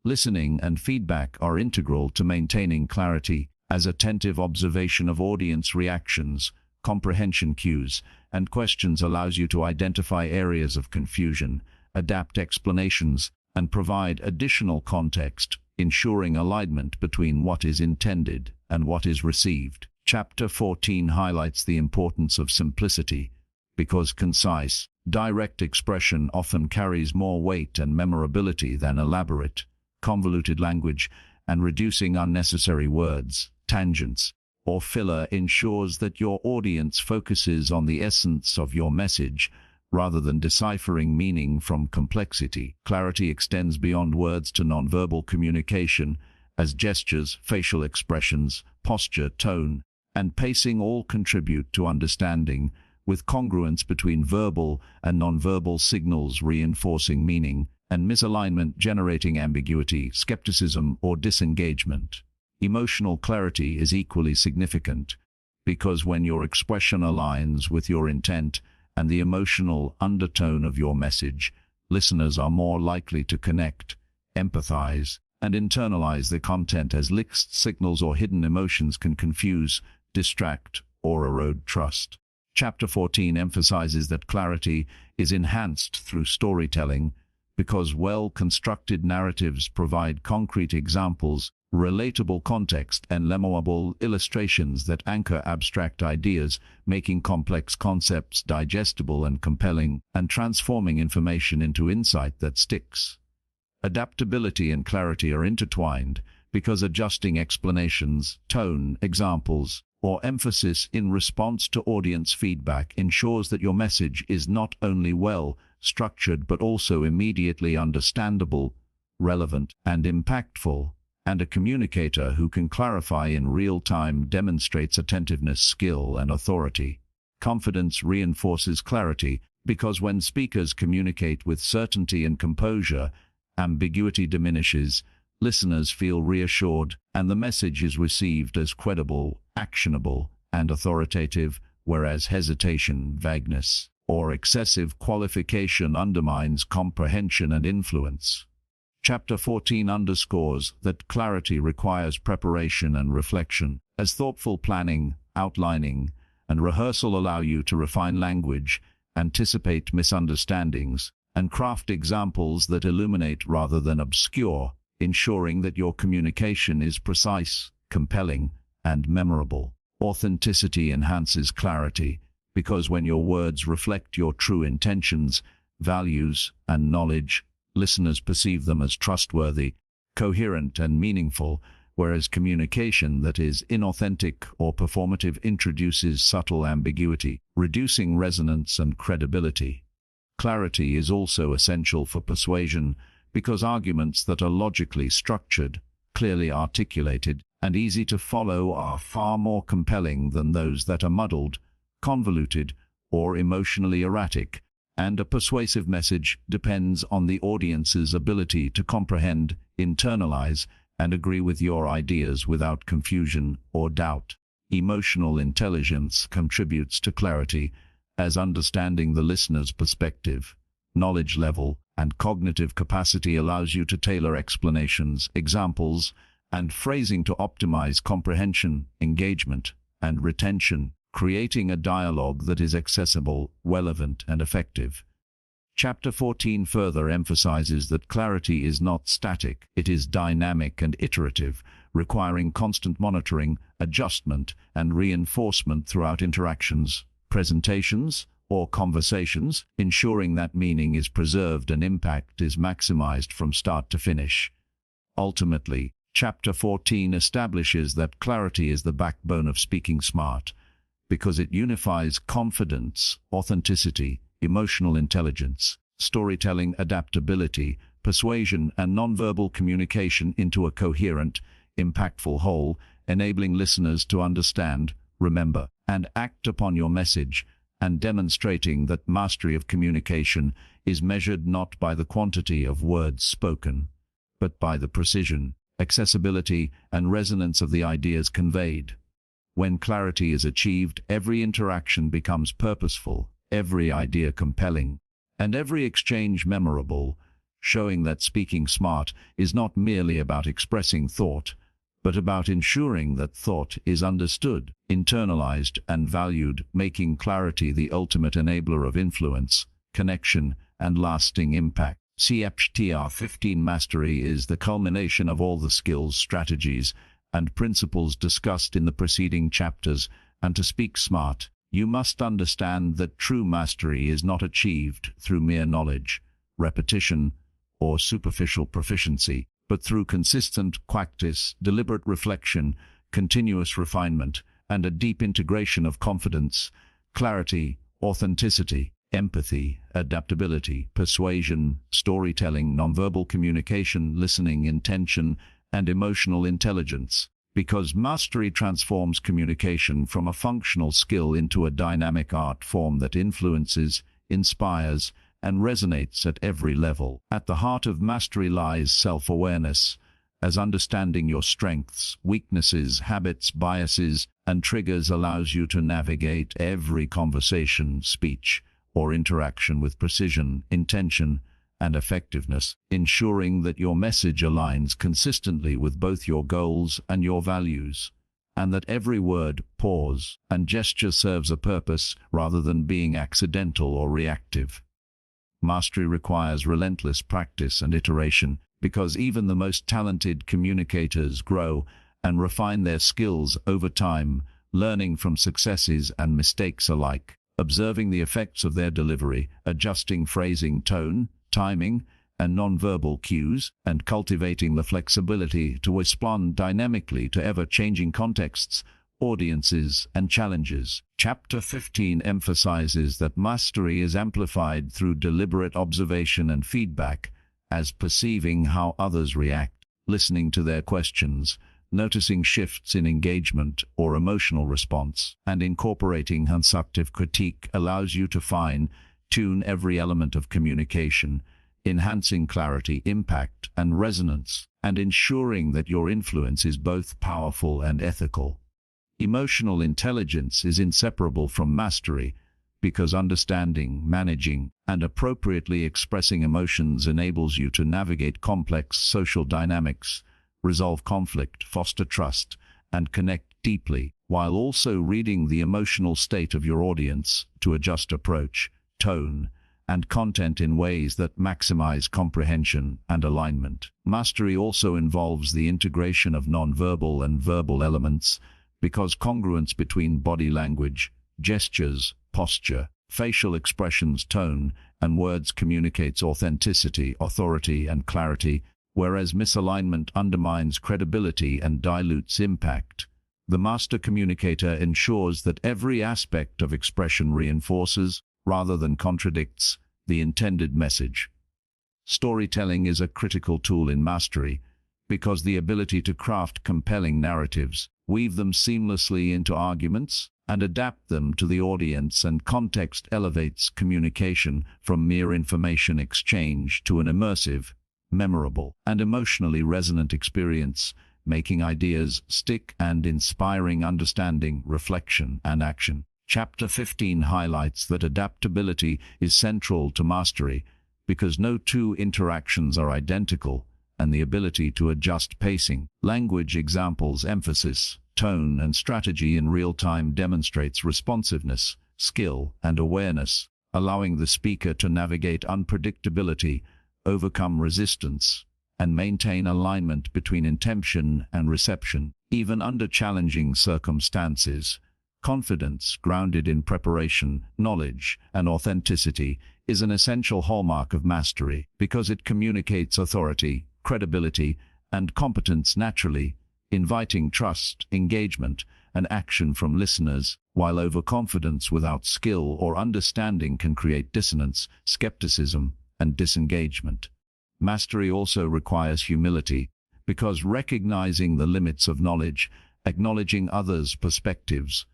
Listening and feedback are integral to maintaining clarity, as attentive observation of audience reactions, comprehension cues, and questions allows you to identify areas of confusion, adapt explanations, and provide additional context, ensuring alignment between what is intended and what is received. Chapter 14 highlights the importance of simplicity, because concise, direct expression often carries more weight and memorability than elaborate, convoluted language, and reducing unnecessary words, tangents, or filler ensures that your audience focuses on the essence of your message rather than deciphering meaning from complexity. Clarity extends beyond words to nonverbal communication, as gestures, facial expressions, posture, tone, and pacing all contribute to understanding, with congruence between verbal and nonverbal signals reinforcing meaning, and misalignment generating ambiguity, skepticism, or disengagement. Emotional clarity is equally significant, because when your expression aligns with your intent and the emotional undertone of your message, listeners are more likely to connect, empathize, and internalize the content, as mixed signals or hidden emotions can confuse, distract, or erode trust. Chapter 14 emphasizes that clarity is enhanced through storytelling, because well-constructed narratives provide concrete examples, relatable context, and memorable illustrations that anchor abstract ideas, making complex concepts digestible and compelling, and transforming information into insight that sticks. Adaptability and clarity are intertwined, because adjusting explanations, tone, examples, or emphasis in response to audience feedback ensures that your message is not only well structured but also immediately understandable, relevant, and impactful. And a communicator who can clarify in real time demonstrates attentiveness, skill, and authority. Confidence reinforces clarity, because when speakers communicate with certainty and composure, ambiguity diminishes, listeners feel reassured, and the message is received as credible, actionable, and authoritative, whereas hesitation, vagueness, or excessive qualification undermines comprehension and influence. Chapter 14 underscores that clarity requires preparation and reflection, as thoughtful planning, outlining, and rehearsal allow you to refine language, anticipate misunderstandings, and craft examples that illuminate rather than obscure, ensuring that your communication is precise, compelling, and memorable. Authenticity enhances clarity, because when your words reflect your true intentions, values, and knowledge, listeners perceive them as trustworthy, coherent, and meaningful, whereas communication that is inauthentic or performative introduces subtle ambiguity, reducing resonance and credibility. Clarity is also essential for persuasion because arguments that are logically structured, clearly articulated, and easy to follow are far more compelling than those that are muddled, convoluted, or emotionally erratic, and a persuasive message depends on the audience's ability to comprehend, internalize, and agree with your ideas without confusion or doubt. Emotional intelligence contributes to clarity, as understanding the listener's perspective, knowledge level, and cognitive capacity allows you to tailor explanations, examples, and phrasing to optimize comprehension, engagement, and retention, creating a dialogue that is accessible, relevant, and effective. Chapter 14 further emphasizes that clarity is not static, it is dynamic and iterative, requiring constant monitoring, adjustment, and reinforcement throughout interactions, presentations, or conversations, ensuring that meaning is preserved and impact is maximized from start to finish. Ultimately, Chapter 14 establishes that clarity is the backbone of speaking smart, because it unifies confidence, authenticity, emotional intelligence, storytelling adaptability, persuasion, and nonverbal communication into a coherent, impactful whole, enabling listeners to understand, remember, and act upon your message, and demonstrating that mastery of communication is measured not by the quantity of words spoken, but by the precision, accessibility, and resonance of the ideas conveyed. When clarity is achieved, every interaction becomes purposeful, every idea compelling, and every exchange memorable, showing that speaking smart is not merely about expressing thought, but about ensuring that thought is understood, internalized, and valued, making clarity the ultimate enabler of influence, connection, and lasting impact. CHTR 15 Mastery is the culmination of all the skills, strategies, and principles discussed in the preceding chapters, and to speak smart, you must understand that true mastery is not achieved through mere knowledge, repetition, or superficial proficiency, but through consistent practice, deliberate reflection, continuous refinement, and a deep integration of confidence, clarity, authenticity, empathy, adaptability, persuasion, storytelling, nonverbal communication, listening, intention, and emotional intelligence. Because mastery transforms communication from a functional skill into a dynamic art form that influences, inspires, and resonates at every level. At the heart of mastery lies self-awareness, as understanding your strengths, weaknesses, habits, biases, and triggers allows you to navigate every conversation, speech, or interaction with precision, intention, and effectiveness, ensuring that your message aligns consistently with both your goals and your values, and that every word, pause, and gesture serves a purpose rather than being accidental or reactive. Mastery requires relentless practice and iteration, because even the most talented communicators grow and refine their skills over time, learning from successes and mistakes alike, observing the effects of their delivery, adjusting phrasing, tone, timing, and nonverbal cues, and cultivating the flexibility to respond dynamically to ever-changing contexts, audiences, and challenges. Chapter 15 emphasizes that mastery is amplified through deliberate observation and feedback, as perceiving how others react, listening to their questions, noticing shifts in engagement or emotional response, and incorporating constructive critique allows you to fine-tune every element of communication, enhancing clarity, impact, and resonance, and ensuring that your influence is both powerful and ethical. Emotional intelligence is inseparable from mastery, because understanding, managing, and appropriately expressing emotions enables you to navigate complex social dynamics, resolve conflict, foster trust, and connect deeply, while also reading the emotional state of your audience to adjust approach, tone, and content in ways that maximize comprehension and alignment. Mastery also involves the integration of nonverbal and verbal elements, because congruence between body language, gestures, posture, facial expressions, tone, and words communicates authenticity, authority, and clarity, whereas misalignment undermines credibility and dilutes impact. The master communicator ensures that every aspect of expression reinforces, rather than contradicts, the intended message. Storytelling is a critical tool in mastery because the ability to craft compelling narratives, weave them seamlessly into arguments, and adapt them to the audience and context elevates communication from mere information exchange to an immersive, memorable, and emotionally resonant experience, making ideas stick and inspiring understanding, reflection, and action. Chapter 15 highlights that adaptability is central to mastery because no two interactions are identical, and the ability to adjust pacing, language examples, emphasis, tone, and strategy in real time demonstrates responsiveness, skill, and awareness, allowing the speaker to navigate unpredictability, overcome resistance, and maintain alignment between intention and reception, even under challenging circumstances. Confidence, grounded in preparation, knowledge, and authenticity, is an essential hallmark of mastery because it communicates authority, credibility, and competence naturally, inviting trust, engagement, and action from listeners, while overconfidence without skill or understanding can create dissonance, skepticism, and disengagement. Mastery also requires humility, because recognizing the limits of knowledge, acknowledging others' perspectives,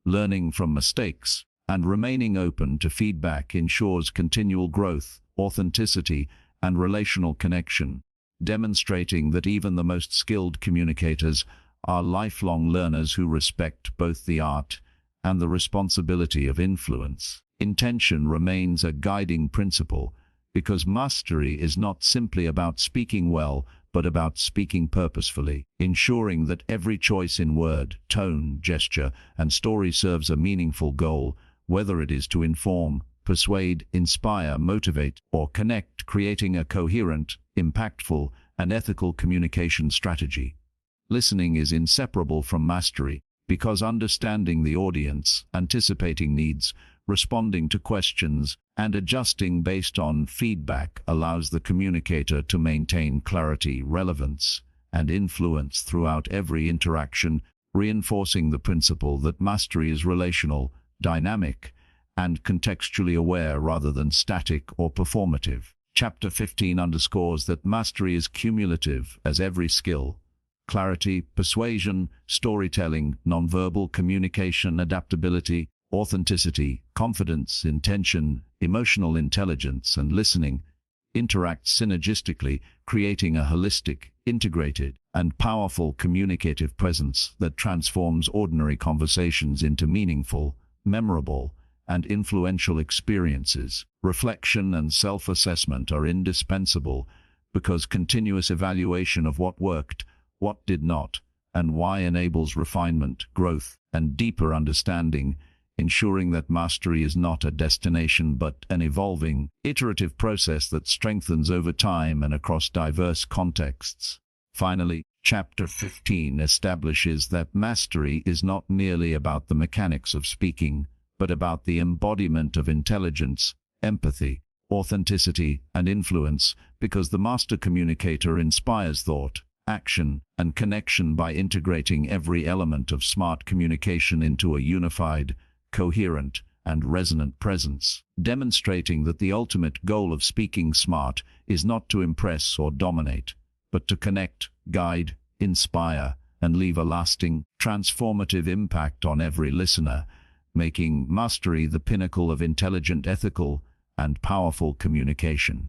learning from mistakes, and remaining open to feedback ensures continual growth, authenticity, and relational connection, demonstrating that even the most skilled communicators are lifelong learners who respect both the art and the responsibility of influence. Intention remains a guiding principle, because mastery is not simply about speaking well, but about speaking purposefully, ensuring that every choice in word, tone, gesture, and story serves a meaningful goal, whether it is to inform, persuade, inspire, motivate, or connect, creating a coherent, impactful, and ethical communication strategy. Listening is inseparable from mastery, because understanding the audience, anticipating needs, responding to questions, and adjusting based on feedback allows the communicator to maintain clarity, relevance, and influence throughout every interaction, reinforcing the principle that mastery is relational, dynamic, and contextually aware rather than static or performative. Chapter 15 underscores that mastery is cumulative as every skill, clarity, persuasion, storytelling, nonverbal communication, adaptability, authenticity, confidence, intention, emotional intelligence, and listening interact synergistically, creating a holistic, integrated, and powerful communicative presence that transforms ordinary conversations into meaningful, memorable, and influential experiences. Reflection and self-assessment are indispensable because continuous evaluation of what worked, what did not, and why enables refinement, growth, and deeper understanding, ensuring that mastery is not a destination but an evolving, iterative process that strengthens over time and across diverse contexts. Finally, Chapter 15 establishes that mastery is not merely about the mechanics of speaking, but about the embodiment of intelligence, empathy, authenticity, and influence, because the master communicator inspires thought, action, and connection by integrating every element of smart communication into a unified, coherent, and resonant presence, demonstrating that the ultimate goal of speaking smart is not to impress or dominate, but to connect, guide, inspire, and leave a lasting, transformative impact on every listener, making mastery the pinnacle of intelligent, ethical, and powerful communication.